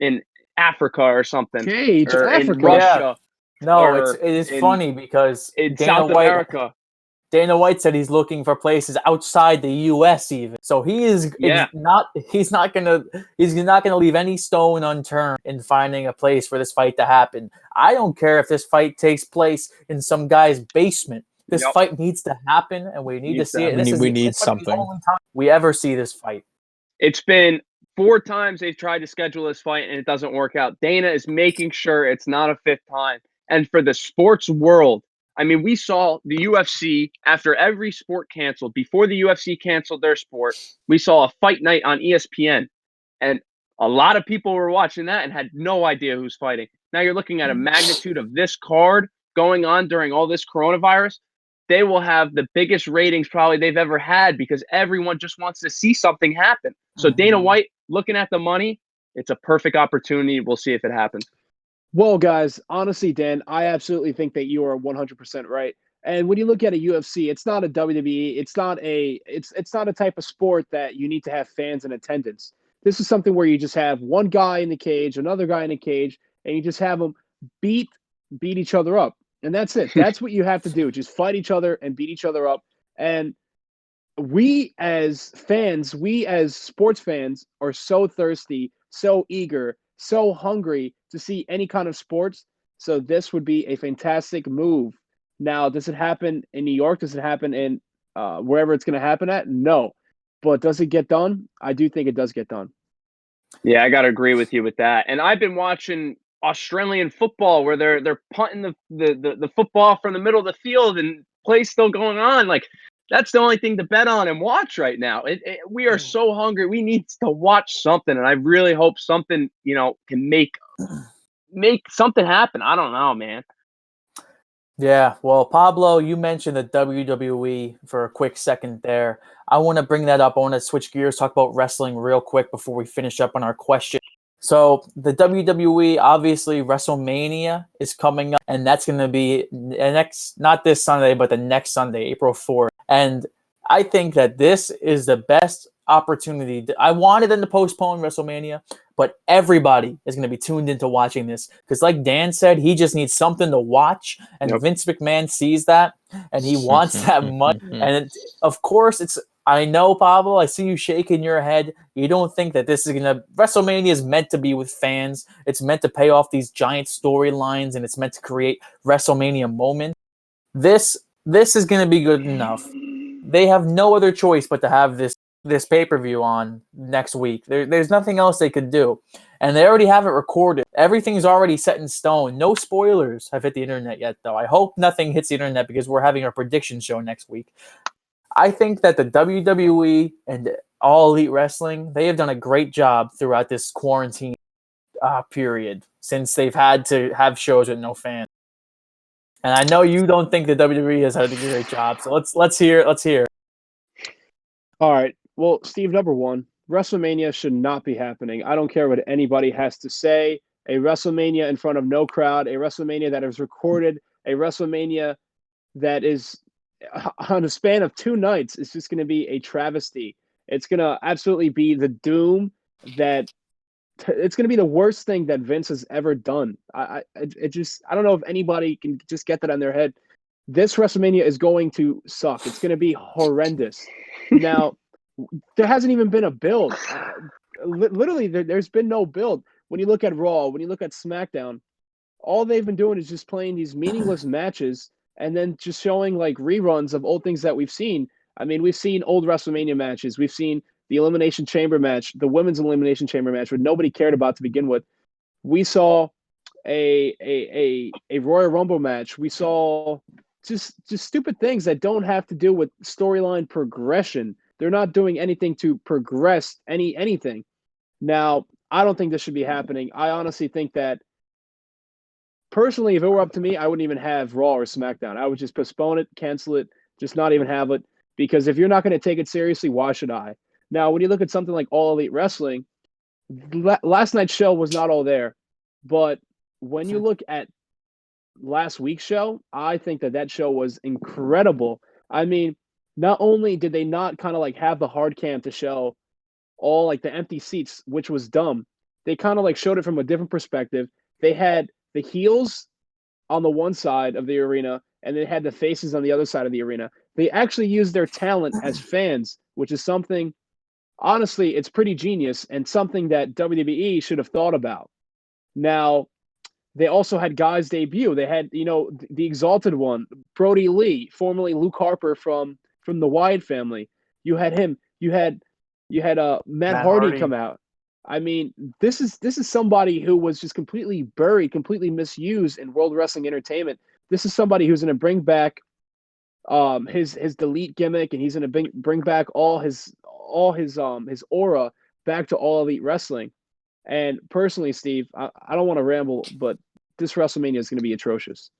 Africa or something. Or Africa. In Russia. Yeah. No, it is funny because in South America. Dana White said he's looking for places outside the U.S. even. So he's not gonna leave any stone unturned in finding a place for this fight to happen. I don't care if this fight takes place in some guy's basement. This fight needs to happen, and we need to see it. We need something. The only time we ever see this fight. It's been 4 times they've tried to schedule this fight, and it doesn't work out. Dana is making sure it's not a 5th time. And for the sports world, I mean, we saw the UFC after every sport canceled. Before the UFC canceled their sport, we saw a fight night on ESPN, and a lot of people were watching that and had no idea who's fighting. Now you're looking at a magnitude of this card going on during all this coronavirus. They will have the biggest ratings probably they've ever had, because everyone just wants to see something happen. So Dana White, looking at the money, it's a perfect opportunity. We'll see if it happens. Well, guys, honestly, Dan, I absolutely think that you are 100% right. And when you look at a UFC, it's not a WWE. It's not a type of sport that you need to have fans in attendance. This is something where you just have one guy in the cage, another guy in the cage, and you just have them beat each other up. And that's it. That's what you have to do. Just fight each other and beat each other up. And we as fans, we as sports fans are so thirsty, so eager, so hungry to see any kind of sports. So this would be a fantastic move. Now, does it happen in New York? Does it happen in wherever it's going to happen at? No. But does it get done? I do think it does get done. Yeah, I got to agree with you with that. And I've been watching Australian football where they're punting the football from the middle of the field and play still going on. Like, that's the only thing to bet on and watch right now. We are so hungry. We need to watch something, and I really hope something, can make something happen. I don't know, man. Yeah, well, Pablo, you mentioned the WWE for a quick second there. I want to bring that up. I want to switch gears, talk about wrestling real quick before we finish up on our question. So the WWE, obviously, WrestleMania is coming up, and that's going to be not this Sunday, but the next Sunday, April 4th. And I think that this is the best opportunity. I wanted them to postpone WrestleMania, but everybody is going to be tuned into watching this because, like Dan said, he just needs something to watch, and Vince McMahon sees that, and he wants that money. And of course, I know, Pablo, I see you shaking your head. You don't think that this is WrestleMania is meant to be with fans. It's meant to pay off these giant storylines, and it's meant to create WrestleMania moments. This is going to be good enough. They have no other choice but to have this pay-per-view on next week. There's nothing else they could do. And they already have it recorded. Everything's already set in stone. No spoilers have hit the internet yet, though. I hope nothing hits the internet because we're having our prediction show next week. I think that the WWE and All Elite Wrestling, they have done a great job throughout this quarantine period since they've had to have shows with no fans. And I know you don't think the WWE has had a great job, so let's hear. All right. Well, Steve, number one, WrestleMania should not be happening. I don't care what anybody has to say. A WrestleMania in front of no crowd, a WrestleMania that is recorded, a WrestleMania that is on a span of 2 nights is just going to be a travesty. It's going to absolutely be the doom that it's going to be the worst thing that Vince has ever done. I don't know if anybody can just get that on their head. This WrestleMania is going to suck. It's going to be horrendous. Now, there hasn't even been a build. Literally, there's been no build. When you look at Raw, when you look at SmackDown, all they've been doing is just playing these meaningless matches and then just showing like reruns of old things that we've seen. I mean, we've seen old WrestleMania matches. We've seen the Elimination Chamber match, the women's Elimination Chamber match, which nobody cared about to begin with. We saw a Royal Rumble match. We saw just stupid things that don't have to do with storyline progression. They're not doing anything to progress anything. Now, I don't think this should be happening. I honestly think that, personally, if it were up to me, I wouldn't even have Raw or SmackDown. I would just postpone it, cancel it, just not even have it. Because if you're not going to take it seriously, why should I? Now, when you look at something like All Elite Wrestling, last night's show was not all there. But when you look at last week's show, I think that show was incredible. I mean, not only did they not kind of like have the hard cam to show all like the empty seats, which was dumb, they kind of like showed it from a different perspective. They had the heels on the one side of the arena, and they had the faces on the other side of the arena. They actually used their talent as fans, which is something, honestly, it's pretty genius and something that WWE should have thought about. Now, they also had guys debut. They had, the Exalted One, Brody Lee, formerly Luke Harper from the Wyatt family. You had him. You had Matt Hardy come out. I mean, this is somebody who was just completely buried, completely misused in World Wrestling Entertainment. This is somebody who's going to bring back his Delete gimmick, and he's going to bring back all his aura back to All Elite Wrestling. And personally, Steve, I don't want to ramble, but this WrestleMania is going to be atrocious.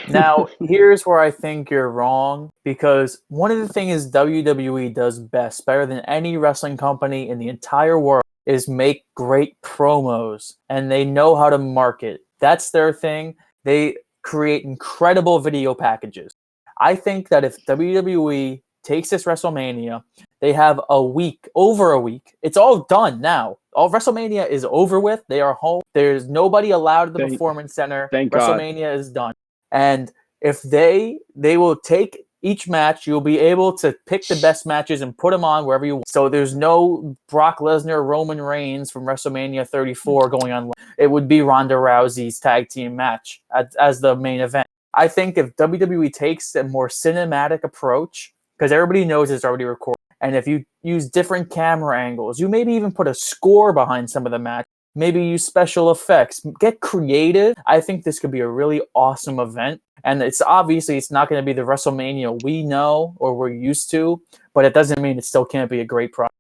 Now, here's where I think you're wrong, because one of the things WWE does best, better than any wrestling company in the entire world, is make great promos, and they know how to market. That's their thing. They create incredible video packages. I think that if WWE takes this WrestleMania, they have over a week. It's all done now. All WrestleMania is over with. They are home. There's nobody allowed at the Performance Center. Thank God. WrestleMania is done. And if they will take each match, you'll be able to pick the best matches and put them on wherever you want. So there's no Brock Lesnar, Roman Reigns from WrestleMania 34 going on. It would be Ronda Rousey's tag team match as the main event. I think if WWE takes a more cinematic approach, because everybody knows it's already recorded, and if you use different camera angles, you maybe even put a score behind some of the match, maybe use special effects, get creative. I think this could be a really awesome event. And it's not going to be the WrestleMania we know or we're used to, but it doesn't mean it still can't be a great product.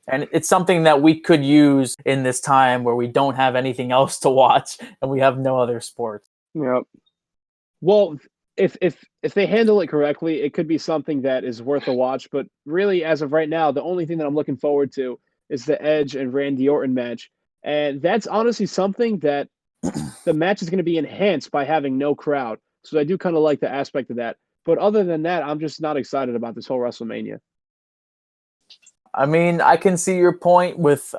And it's something that we could use in this time where we don't have anything else to watch and we have no other sports. Yep. Well, if they handle it correctly, it could be something that is worth a watch. But really, as of right now, the only thing that I'm looking forward to is the Edge and Randy Orton match. And that's honestly something that the match is going to be enhanced by having no crowd. So I do kind of like the aspect of that. But other than that, I'm just not excited about this whole WrestleMania. I mean, I can see your point with,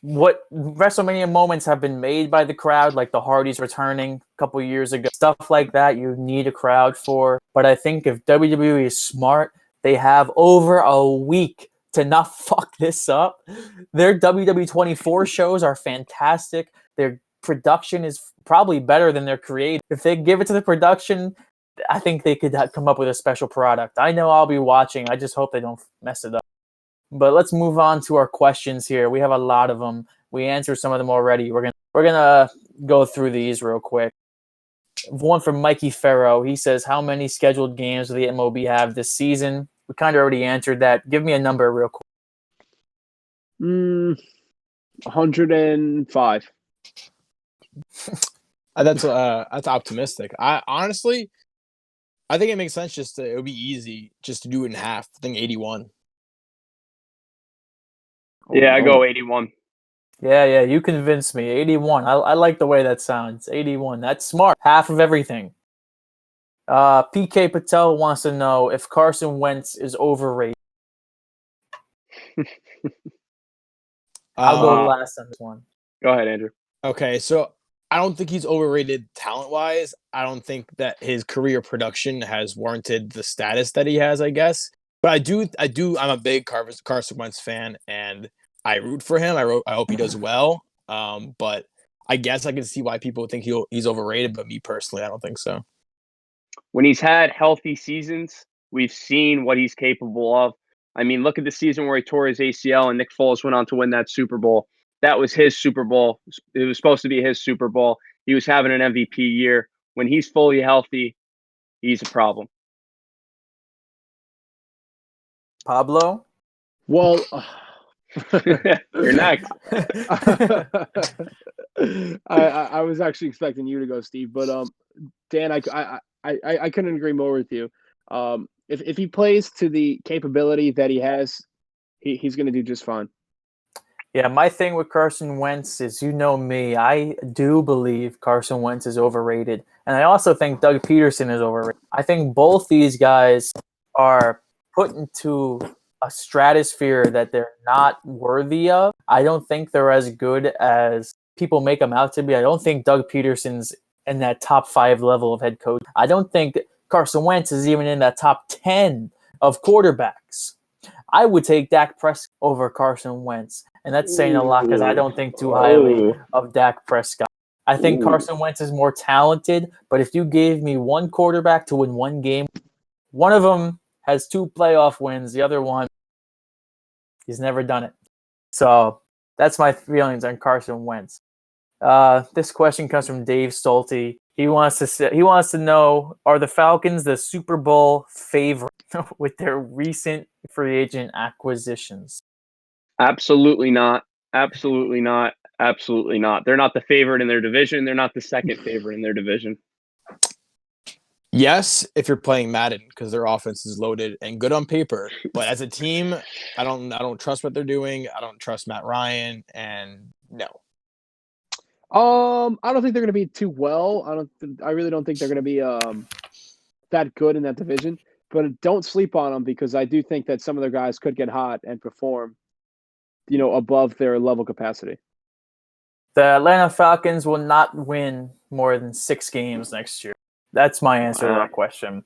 what WrestleMania moments have been made by the crowd, like the Hardys returning a couple years ago. Stuff like that you need a crowd for. But I think if WWE is smart, they have over a week to not fuck this up. Their WWE 24 shows are fantastic. Their production is probably better than their creative. If they give it to the production, I think they could come up with a special product. I know I'll be watching. I just hope they don't mess it up. But let's move on to our questions here. We have a lot of them. We answered some of them already. We're gonna go through these real quick. One from Mikey Farrow. He says, how many scheduled games will the MLB have this season? We kind of already answered that. Give me a number real quick. 105. That's optimistic. I think it makes sense. It would be easy just to do it in half. I think 81. Yeah, I go 81. Yeah, you convinced me. 81. I like the way that sounds. 81. That's smart. Half of everything. PK Patel wants to know if Carson Wentz is overrated. I'll go last on this one. Go ahead, Andrew. Okay, so I don't think he's overrated talent-wise. I don't think that his career production has warranted the status that he has, I guess. But I do. I'm a big Carson Wentz fan, and I root for him. I hope he does well. But I guess I can see why people think he's overrated. But me personally, I don't think so. When he's had healthy seasons, we've seen what he's capable of. I mean, look at the season where he tore his ACL and Nick Foles went on to win that Super Bowl. That was his Super Bowl. It was supposed to be his Super Bowl. He was having an MVP year. When he's fully healthy, he's a problem. Pablo? Well, you're next. I was actually expecting you to go, Steve, but Dan, I couldn't agree more with you. If he plays to the capability that he has, he's going to do just fine. Yeah, my thing with Carson Wentz is, you know me, I do believe Carson Wentz is overrated. And I also think Doug Peterson is overrated. I think both these guys are put into a stratosphere that they're not worthy of. I don't think they're as good as people make them out to be. I don't think Doug Peterson's in that top 5 level of head coach. I don't think Carson Wentz is even in that top 10 of quarterbacks. I would take Dak Prescott over Carson Wentz. And that's saying a lot because I don't think too highly of Dak Prescott. I think Carson Wentz is more talented, but if you gave me one quarterback to win one game, one of them has 2 playoff wins. The other one, he's never done it. So that's my feelings on Carson Wentz. This question comes from Dave Stolte. He wants to know, are the Falcons the Super Bowl favorite with their recent free agent acquisitions? Absolutely not. Absolutely not. Absolutely not. They're not the favorite in their division. They're not the second favorite in their division. Yes, if you're playing Madden, because their offense is loaded and good on paper. But as a team, I don't trust what they're doing. I don't trust Matt Ryan, and no. I don't think they're going to be too well. I really don't think they're going to be that good in that division. But don't sleep on them because I do think that some of their guys could get hot and perform, above their level capacity. The Atlanta Falcons will not win more than 6 games next year. That's my answer to that question.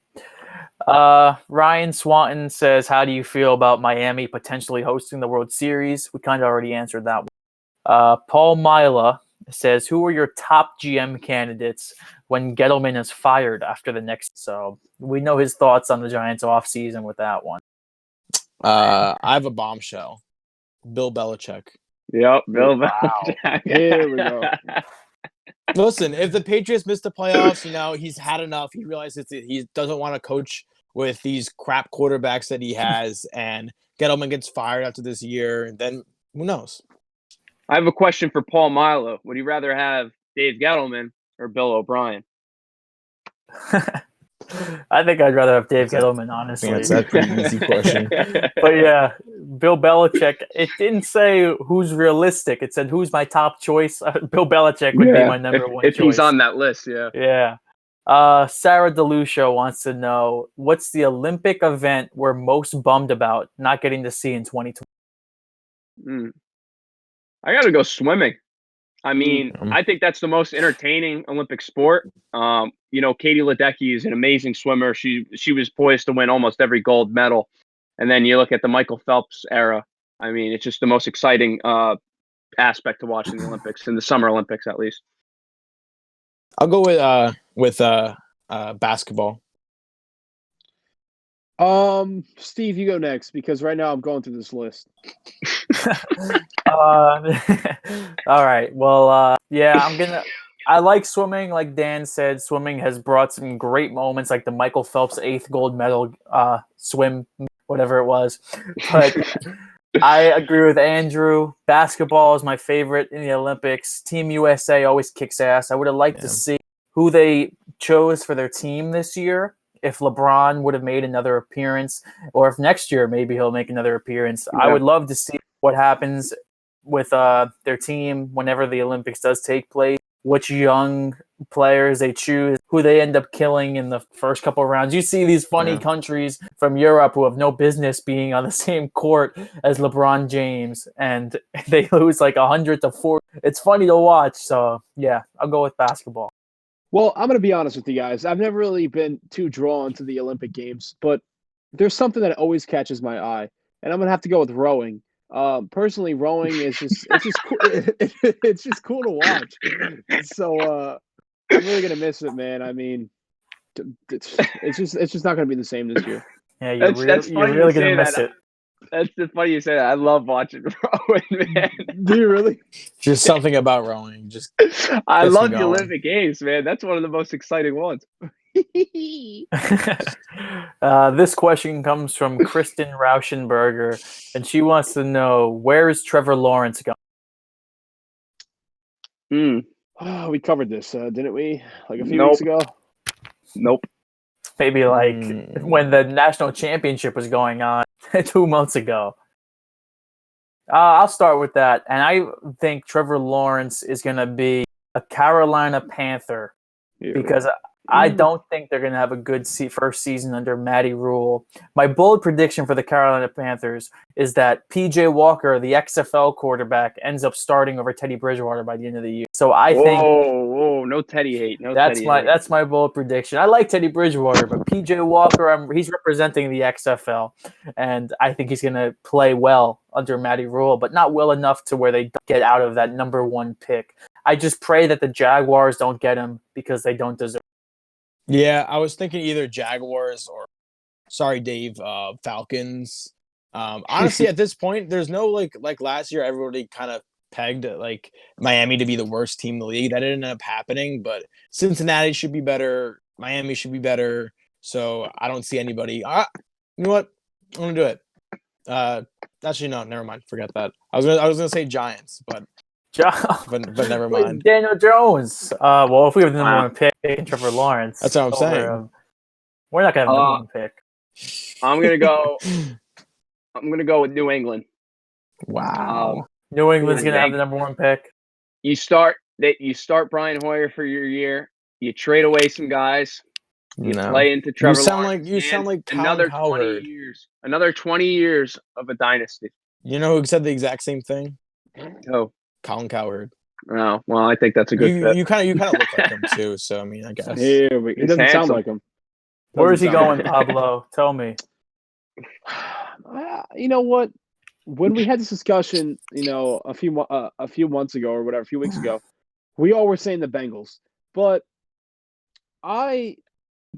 Ryan Swanton says, how do you feel about Miami potentially hosting the World Series? We kind of already answered that one. Paul Mila says, who are your top GM candidates when Gettleman is fired after the next? So we know his thoughts on the Giants offseason with that one. I have a bombshell. Bill Belichick. Yep, Bill Belichick. Here we go. Listen, if the Patriots miss the playoffs, he's had enough. He realizes he doesn't want to coach with these crap quarterbacks that he has, and Gettleman gets fired after this year, then who knows? I have a question for Paul Milo. Would you rather have Dave Gettleman or Bill O'Brien? I think I'd rather have Dave Gettleman, honestly. That's a pretty easy question. But yeah, Bill Belichick, it didn't say who's realistic. It said who's my top choice. Bill Belichick would be my number one if choice. He's on that list, yeah. Yeah. Sarah DeLucia wants to know, what's the Olympic event we're most bummed about not getting to see in 2020? I got to go swimming. I mean, I think that's the most entertaining Olympic sport. Katie Ledecky is an amazing swimmer. She was poised to win almost every gold medal. And then you look at the Michael Phelps era. I mean, it's just the most exciting aspect to watching the Olympics, in the Summer Olympics at least. I'll go with basketball. Steve, you go next because right now I'm going through this list. All right. Well, yeah, I like swimming. Like Dan said, swimming has brought some great moments, like the Michael Phelps 8th gold medal swim, whatever it was. But I agree with Andrew. Basketball is my favorite in the Olympics. Team USA always kicks ass. I would have liked to see who they chose for their team this year. If LeBron would have made another appearance, or if next year maybe he'll make another appearance. Yeah. I would love to see what happens with their team whenever the Olympics does take place, which young players they choose, who they end up killing in the first couple of rounds. You see these funny countries from Europe who have no business being on the same court as LeBron James, and they lose like 100-40. It's funny to watch. So, yeah, I'll go with basketball. Well, I'm going to be honest with you guys. I've never really been too drawn to the Olympic Games, but there's something that always catches my eye, and I'm going to have to go with rowing. Personally, rowing is it's just cool. It's just cool to watch. So I'm really going to miss it, man. I mean, it's just not going to be the same this year. Yeah, you're really going to miss it. That's the funny you say that. I love watching rowing, man. Do you really? Just something about rowing. I love the Olympic Games, man. That's one of the most exciting ones. This question comes from Kristen Rauschenberger, and she wants to know, where is Trevor Lawrence going? Oh, we covered this, didn't we? Like a few weeks ago? Nope. Maybe like when the national championship was going on 2 months ago. I'll start with that. And I think Trevor Lawrence is going to be a Carolina Panther because I don't think they're going to have a good first season under Matty Rule. My bold prediction for the Carolina Panthers is that P.J. Walker, the XFL quarterback, ends up starting over Teddy Bridgewater by the end of the year. So I think... Whoa, no Teddy hate. That's my bold prediction. I like Teddy Bridgewater, but P.J. Walker, he's representing the XFL, and I think he's going to play well under Matty Rule, but not well enough to where they get out of that number 1 pick. I just pray that the Jaguars don't get him because they don't deserve. Yeah, I was thinking either Jaguars or, sorry, Dave, Falcons. Honestly, at this point, there's no like last year, everybody kind of pegged like Miami to be the worst team in the league. That didn't end up happening, but Cincinnati should be better. Miami should be better. So I don't see anybody. You know what? I'm gonna do it. Actually, no, never mind. Forget that. I was gonna say Giants, but never mind. Daniel Jones. Well, if we have the number 1 pick and Trevor Lawrence, that's what I'm saying. We're not gonna have the number 1 pick. I'm gonna go with New England. Wow. New England's gonna have the number 1 pick. You start Brian Hoyer for your year. You trade away some guys. You play into Trevor. You sound like another Cowherd. 20 years. Another 20 years of a dynasty. You know who said the exact same thing? Oh, Colin Cowherd. Oh, well, I think that's a good fit. You kind of look like him too. So I mean, I guess. He doesn't sound like him. Where is he going, Pablo? Tell me. You know what? When we had this discussion, a few months ago or whatever, a few weeks ago, we all were saying the Bengals, but I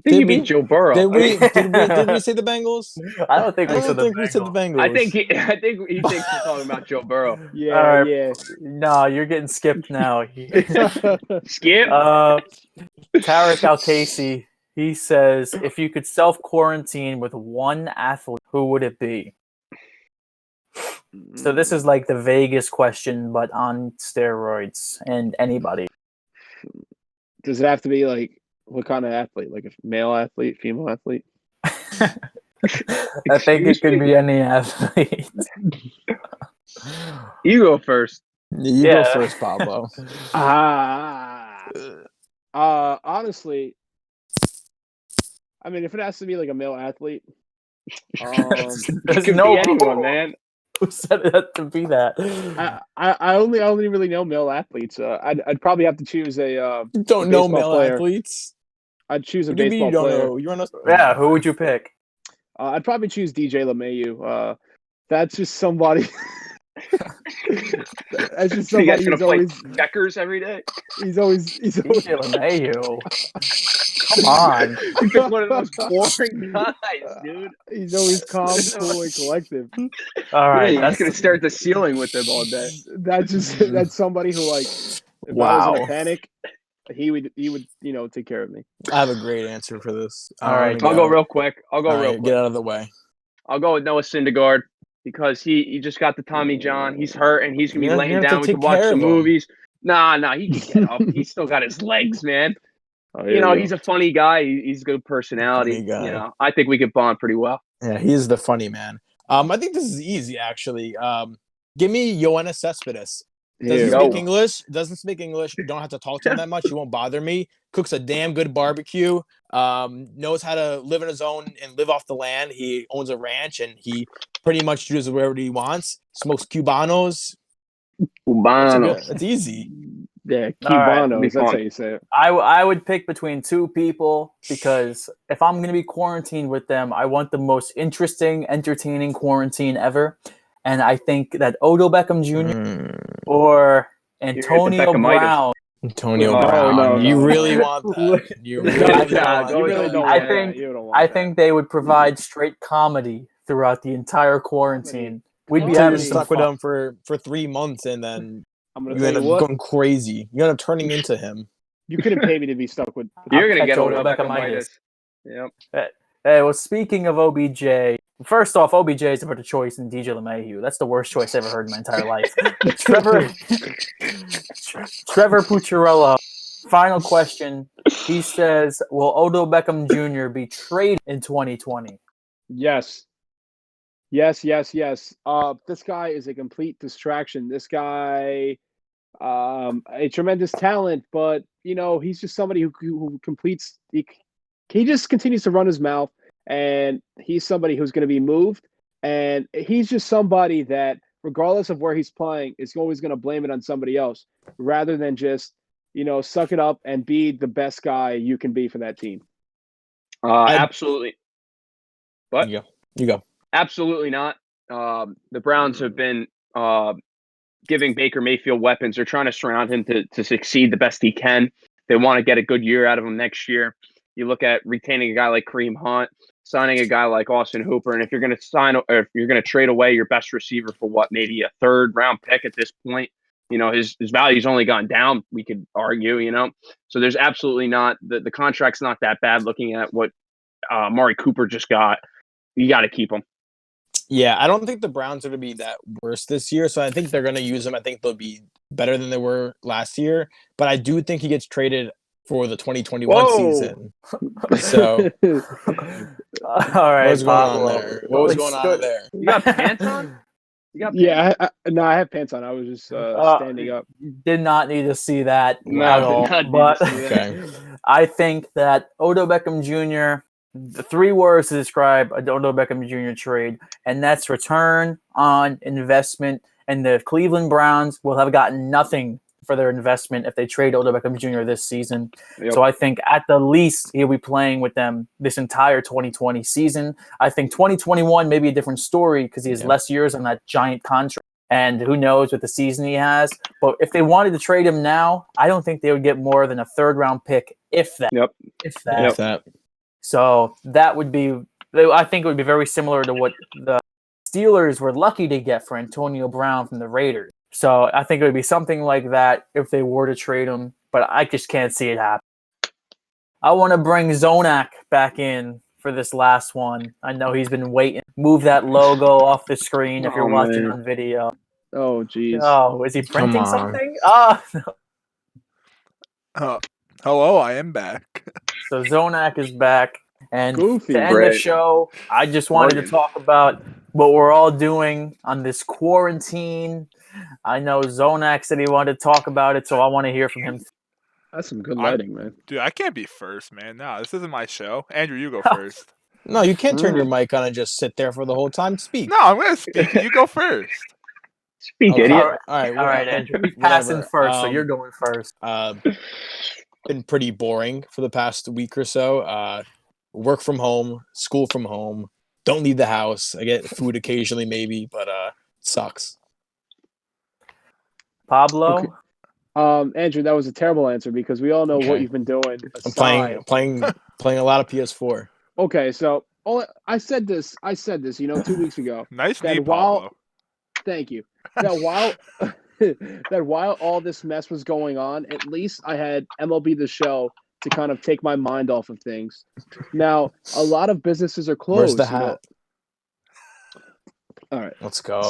think you mean Joe Burrow. Did we say the Bengals? I don't think we said the Bengals. I think he thinks we're talking about Joe Burrow. Yeah, yeah. No, you're getting skipped now. Skip. Tarek Al-Casey, he says, if you could self-quarantine with one athlete, who would it be? So this is like the Vegas question, but on steroids, and anybody. Does it have to be like what kind of athlete? Like a male athlete, female athlete? I think it could be any athlete. You go first. You go first, Pablo. Honestly, I mean, if it has to be like a male athlete, there's no anyone, man. Who said it had to be that? I only really know male athletes. I'd probably have to choose a. You don't know male player. Athletes. I'd choose a baseball player. Yeah, who would you pick? I'd probably choose DJ LeMahieu. That's just somebody. That's just somebody who's always checkers every day. He's always DJ LeMahieu. Come on. You pick one of those boring guys, dude. He's always calm, cool, and collective. All right. That's going to stare at the ceiling with him all day. That's somebody who, like, if I was in a panic, he would take care of me. I have a great answer for this. All right. I'll go real quick. Get out of the way. I'll go with Noah Syndergaard because he just got the Tommy John. He's hurt, and he's going to be laying down. We can watch some movies. Nah, he can get up. He's still got his legs, man. He's a funny guy. He's a good personality. I think we could bond pretty well. Yeah, he's the funny man. I think this is easy, actually. Give me Yoenis Cespedes. Doesn't speak English. You don't have to talk to him that much. He won't bother me. Cooks a damn good barbecue. Knows how to live on his own and live off the land. He owns a ranch, and he pretty much does whatever he wants. Smokes Cubanos. It's easy. Yeah, Cubanos. Right, that's how you say it. I would pick between two people because if I'm going to be quarantined with them, I want the most interesting, entertaining quarantine ever. And I think that Odell Beckham Jr. or Antonio Brown. Antonio Brown. No. You really want that? You really don't. I think they would provide straight comedy throughout the entire quarantine. We'd be having stuck with him for 3 months, and then you end up going crazy. You end up turning into him. You couldn't pay me to be stuck with. You're gonna get Odell Beckham. Yep. Hey, well, speaking of OBJ, first off, OBJ is a better choice than DJ LeMahieu. That's the worst choice I've ever heard in my entire life. Trevor Pucciarello, final question. He says, will Odell Beckham Jr. be traded in 2020? Yes. Yes. This guy is a complete distraction. This guy, a tremendous talent, but, he's just somebody who completes he just continues to run his mouth, and he's somebody who's going to be moved, and he's just somebody that, regardless of where he's playing, is always going to blame it on somebody else rather than just, suck it up and be the best guy you can be for that team. Absolutely. What? You go. Absolutely not. The Browns have been giving Baker Mayfield weapons. They're trying to surround him to succeed the best he can. They want to get a good year out of him next year. You look at retaining a guy like Kareem Hunt, signing a guy like Austin Hooper, and if you're going to trade away your best receiver for maybe a third-round pick at this point, his value's only gone down. We could argue, So there's absolutely not the contract's not that bad. Looking at what Amari Cooper just got, you got to keep him. Yeah, I don't think the Browns are going to be that worse this year, so I think they're going to use him. I think they'll be better than they were last year, but I do think he gets traded for the 2021 season. So, all right. What's going on there? You got pants on? You got Yeah, no, I have pants on. I was just standing up. Did not need to see that No, at did all. not need But to see that. Okay. I think that Odell Beckham Jr., the 3 words to describe a Odell Beckham Jr. trade, and that's return on investment. And the Cleveland Browns will have gotten nothing for their investment if they trade Odell Beckham Jr. this season. Yep. So I think at the least he'll be playing with them this entire 2020 season. I think 2021 may be a different story because he has less years on that giant contract. And who knows what the season he has. But if they wanted to trade him now, I don't think they would get more than a 3rd-round pick, if that. Yep. If that. If that. So that would be, I think it would be very similar to what the Steelers were lucky to get for Antonio Brown from the Raiders. So I think it would be something like that if they were to trade him, but I just can't see it happen. I want to bring Zonak back in for this last one. I know he's been waiting. Move that logo off the screen if you're watching on video. Oh, geez. Oh, is he printing on. something? Hello, I am back. So Zonak is back. And Goofy. to end the show, I just wanted to talk about what we're all doing on this quarantine. I know Zonak said he wanted to talk about it, so I want to hear from him. That's some good lighting, man. Dude, I can't be first, man. No, this isn't my show. Andrew, you go first. No, you can't turn your mic on and just sit there for the whole time. Speak. No, I'm going to speak. You go first. Speak, Okay. idiot. All right, Andrew. He's passing Whatever. first, so you're going first. Been pretty boring for the past week or so. Work from home, school from home. Don't leave the house. I get food occasionally, maybe, but it sucks. Pablo? Okay. Andrew, that was a terrible answer because we all know Okay. what you've been doing. I'm playing a lot of PS4. Okay, so I said this, 2 weeks ago. Nice knee, Pablo. Thank you. That while all this mess was going on, at least I had MLB The Show to kind of take my mind off of things. Now, a lot of businesses are closed. Where's the hat? All right, Let's go.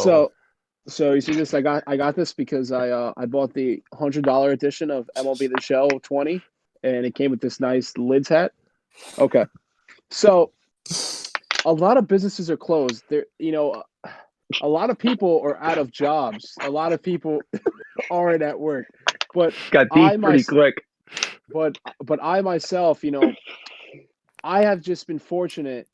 So you see this? I got this because I bought the $100 edition of MLB The Show 20, and it came with this nice lids hat. Okay, so a lot of businesses are closed. There, a lot of people are out of jobs. A lot of people aren't at work. But Got deep pretty quick. But I myself, I have just been fortunate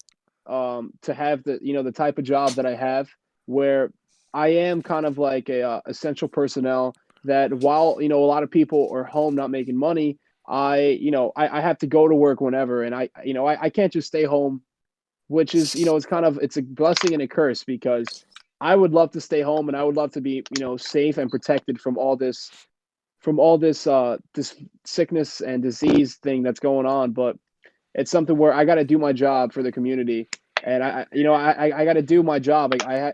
to have the type of job that I have, where I am kind of like a essential personnel that while a lot of people are home not making money, I have to go to work whenever, and I can't just stay home, which is it's a blessing and a curse because I would love to stay home and I would love to be safe and protected from all this this sickness and disease thing that's going on, but it's something where I got to do my job for the community, and I got to do my job. I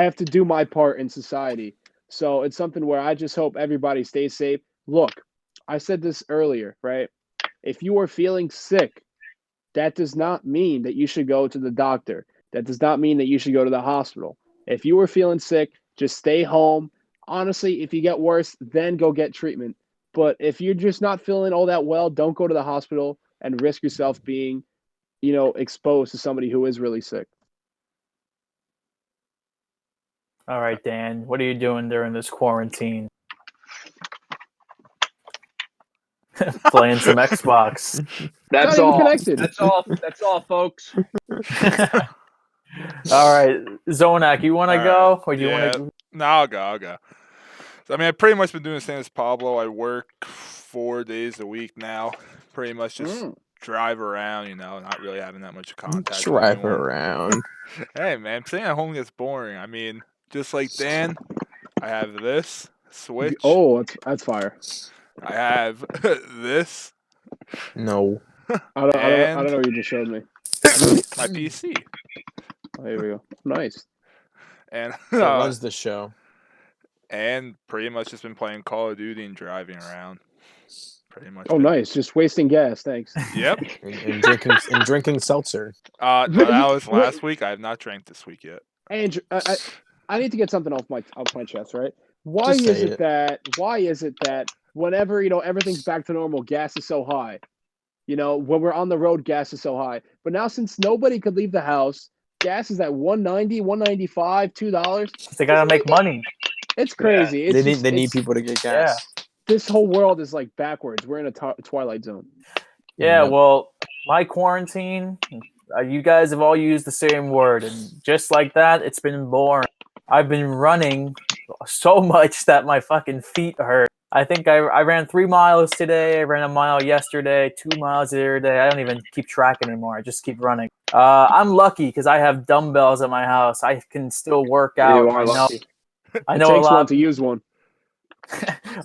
have to do my part in society. So it's something where I just hope everybody stays safe. Look, I said this earlier, right? If you are feeling sick, that does not mean that you should go to the doctor. That does not mean that you should go to the hospital. If you are feeling sick, just stay home. Honestly, if you get worse, then go get treatment. But if you're just not feeling all that well, don't go to the hospital and risk yourself being, exposed to somebody who is really sick. All right, Dan, what are you doing during this quarantine? Playing some Xbox. That's all. Connected. That's all. That's all, folks. All right, Zonak, you want to go, or do you want to? No, I'll go. So, I've pretty much been doing the same as Pablo. I work 4 days a week now. Pretty much just drive around, not really having that much contact. Drive around. Hey, man, staying at home gets boring. Just like Dan, I have this Switch. Oh, that's fire. I have this. No. I don't know what you just showed me. My PC. Oh, here we go. Nice. And It runs the show. And pretty much just been playing Call of Duty and driving around. Pretty much. Oh, nice. Just wasting gas. Thanks. Yep. and drinking seltzer. No, that was last week. I have not drank this week yet. Andrew, I need to get something off my chest, right? Why is it that whenever everything's back to normal, gas is so high? When we're on the road, gas is so high. But now, since nobody could leave the house, gas is at $1.90, $1.95, $2. They gotta make money. It's crazy. Yeah. They need people to get gas. Yeah. This whole world is like backwards. We're in a twilight zone. Yeah, well, my quarantine, you guys have all used the same word, and just like that, it's been boring. I've been running so much that my fucking feet hurt. I think I ran 3 miles today. I ran a mile yesterday, 2 miles the other day. I don't even keep track anymore. I just keep running. I'm lucky because I have dumbbells at my house. I can still work out. You are lucky. I It know takes one to use one.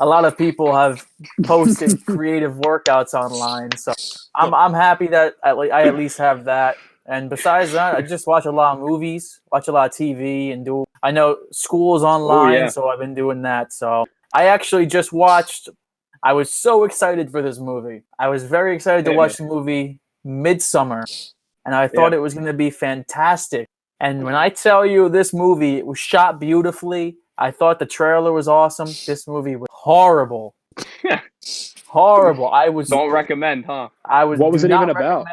a lot of people have posted creative workouts online, so I'm happy that I at least have that. And besides that, I just watch a lot of movies, watch a lot of TV, and I know school's online, so I've been doing that. So I actually just watched. I was so excited for this movie. I was very excited to watch the movie Midsummer, and I thought it was going to be fantastic. And when I tell you this movie, it was shot beautifully. I thought the trailer was awesome. This movie was horrible. Horrible. Don't recommend, huh? What was it even about?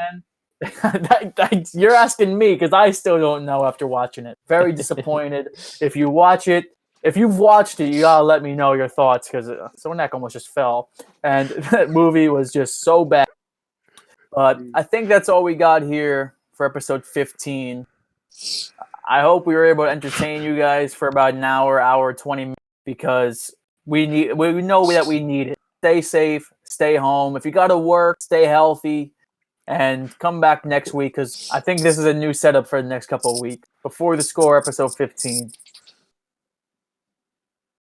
You're asking me because I still don't know after watching it. Very disappointed. If you've watched it, you gotta let me know your thoughts because Zonak almost just fell, and that movie was just so bad. But I think that's all we got here for episode 15. I hope we were able to entertain you guys for about an hour 20 minutes because we know that we need it. Stay safe, stay home. If you got to work, stay healthy, and come back next week because I think this is a new setup for the next couple of weeks before the score episode 15.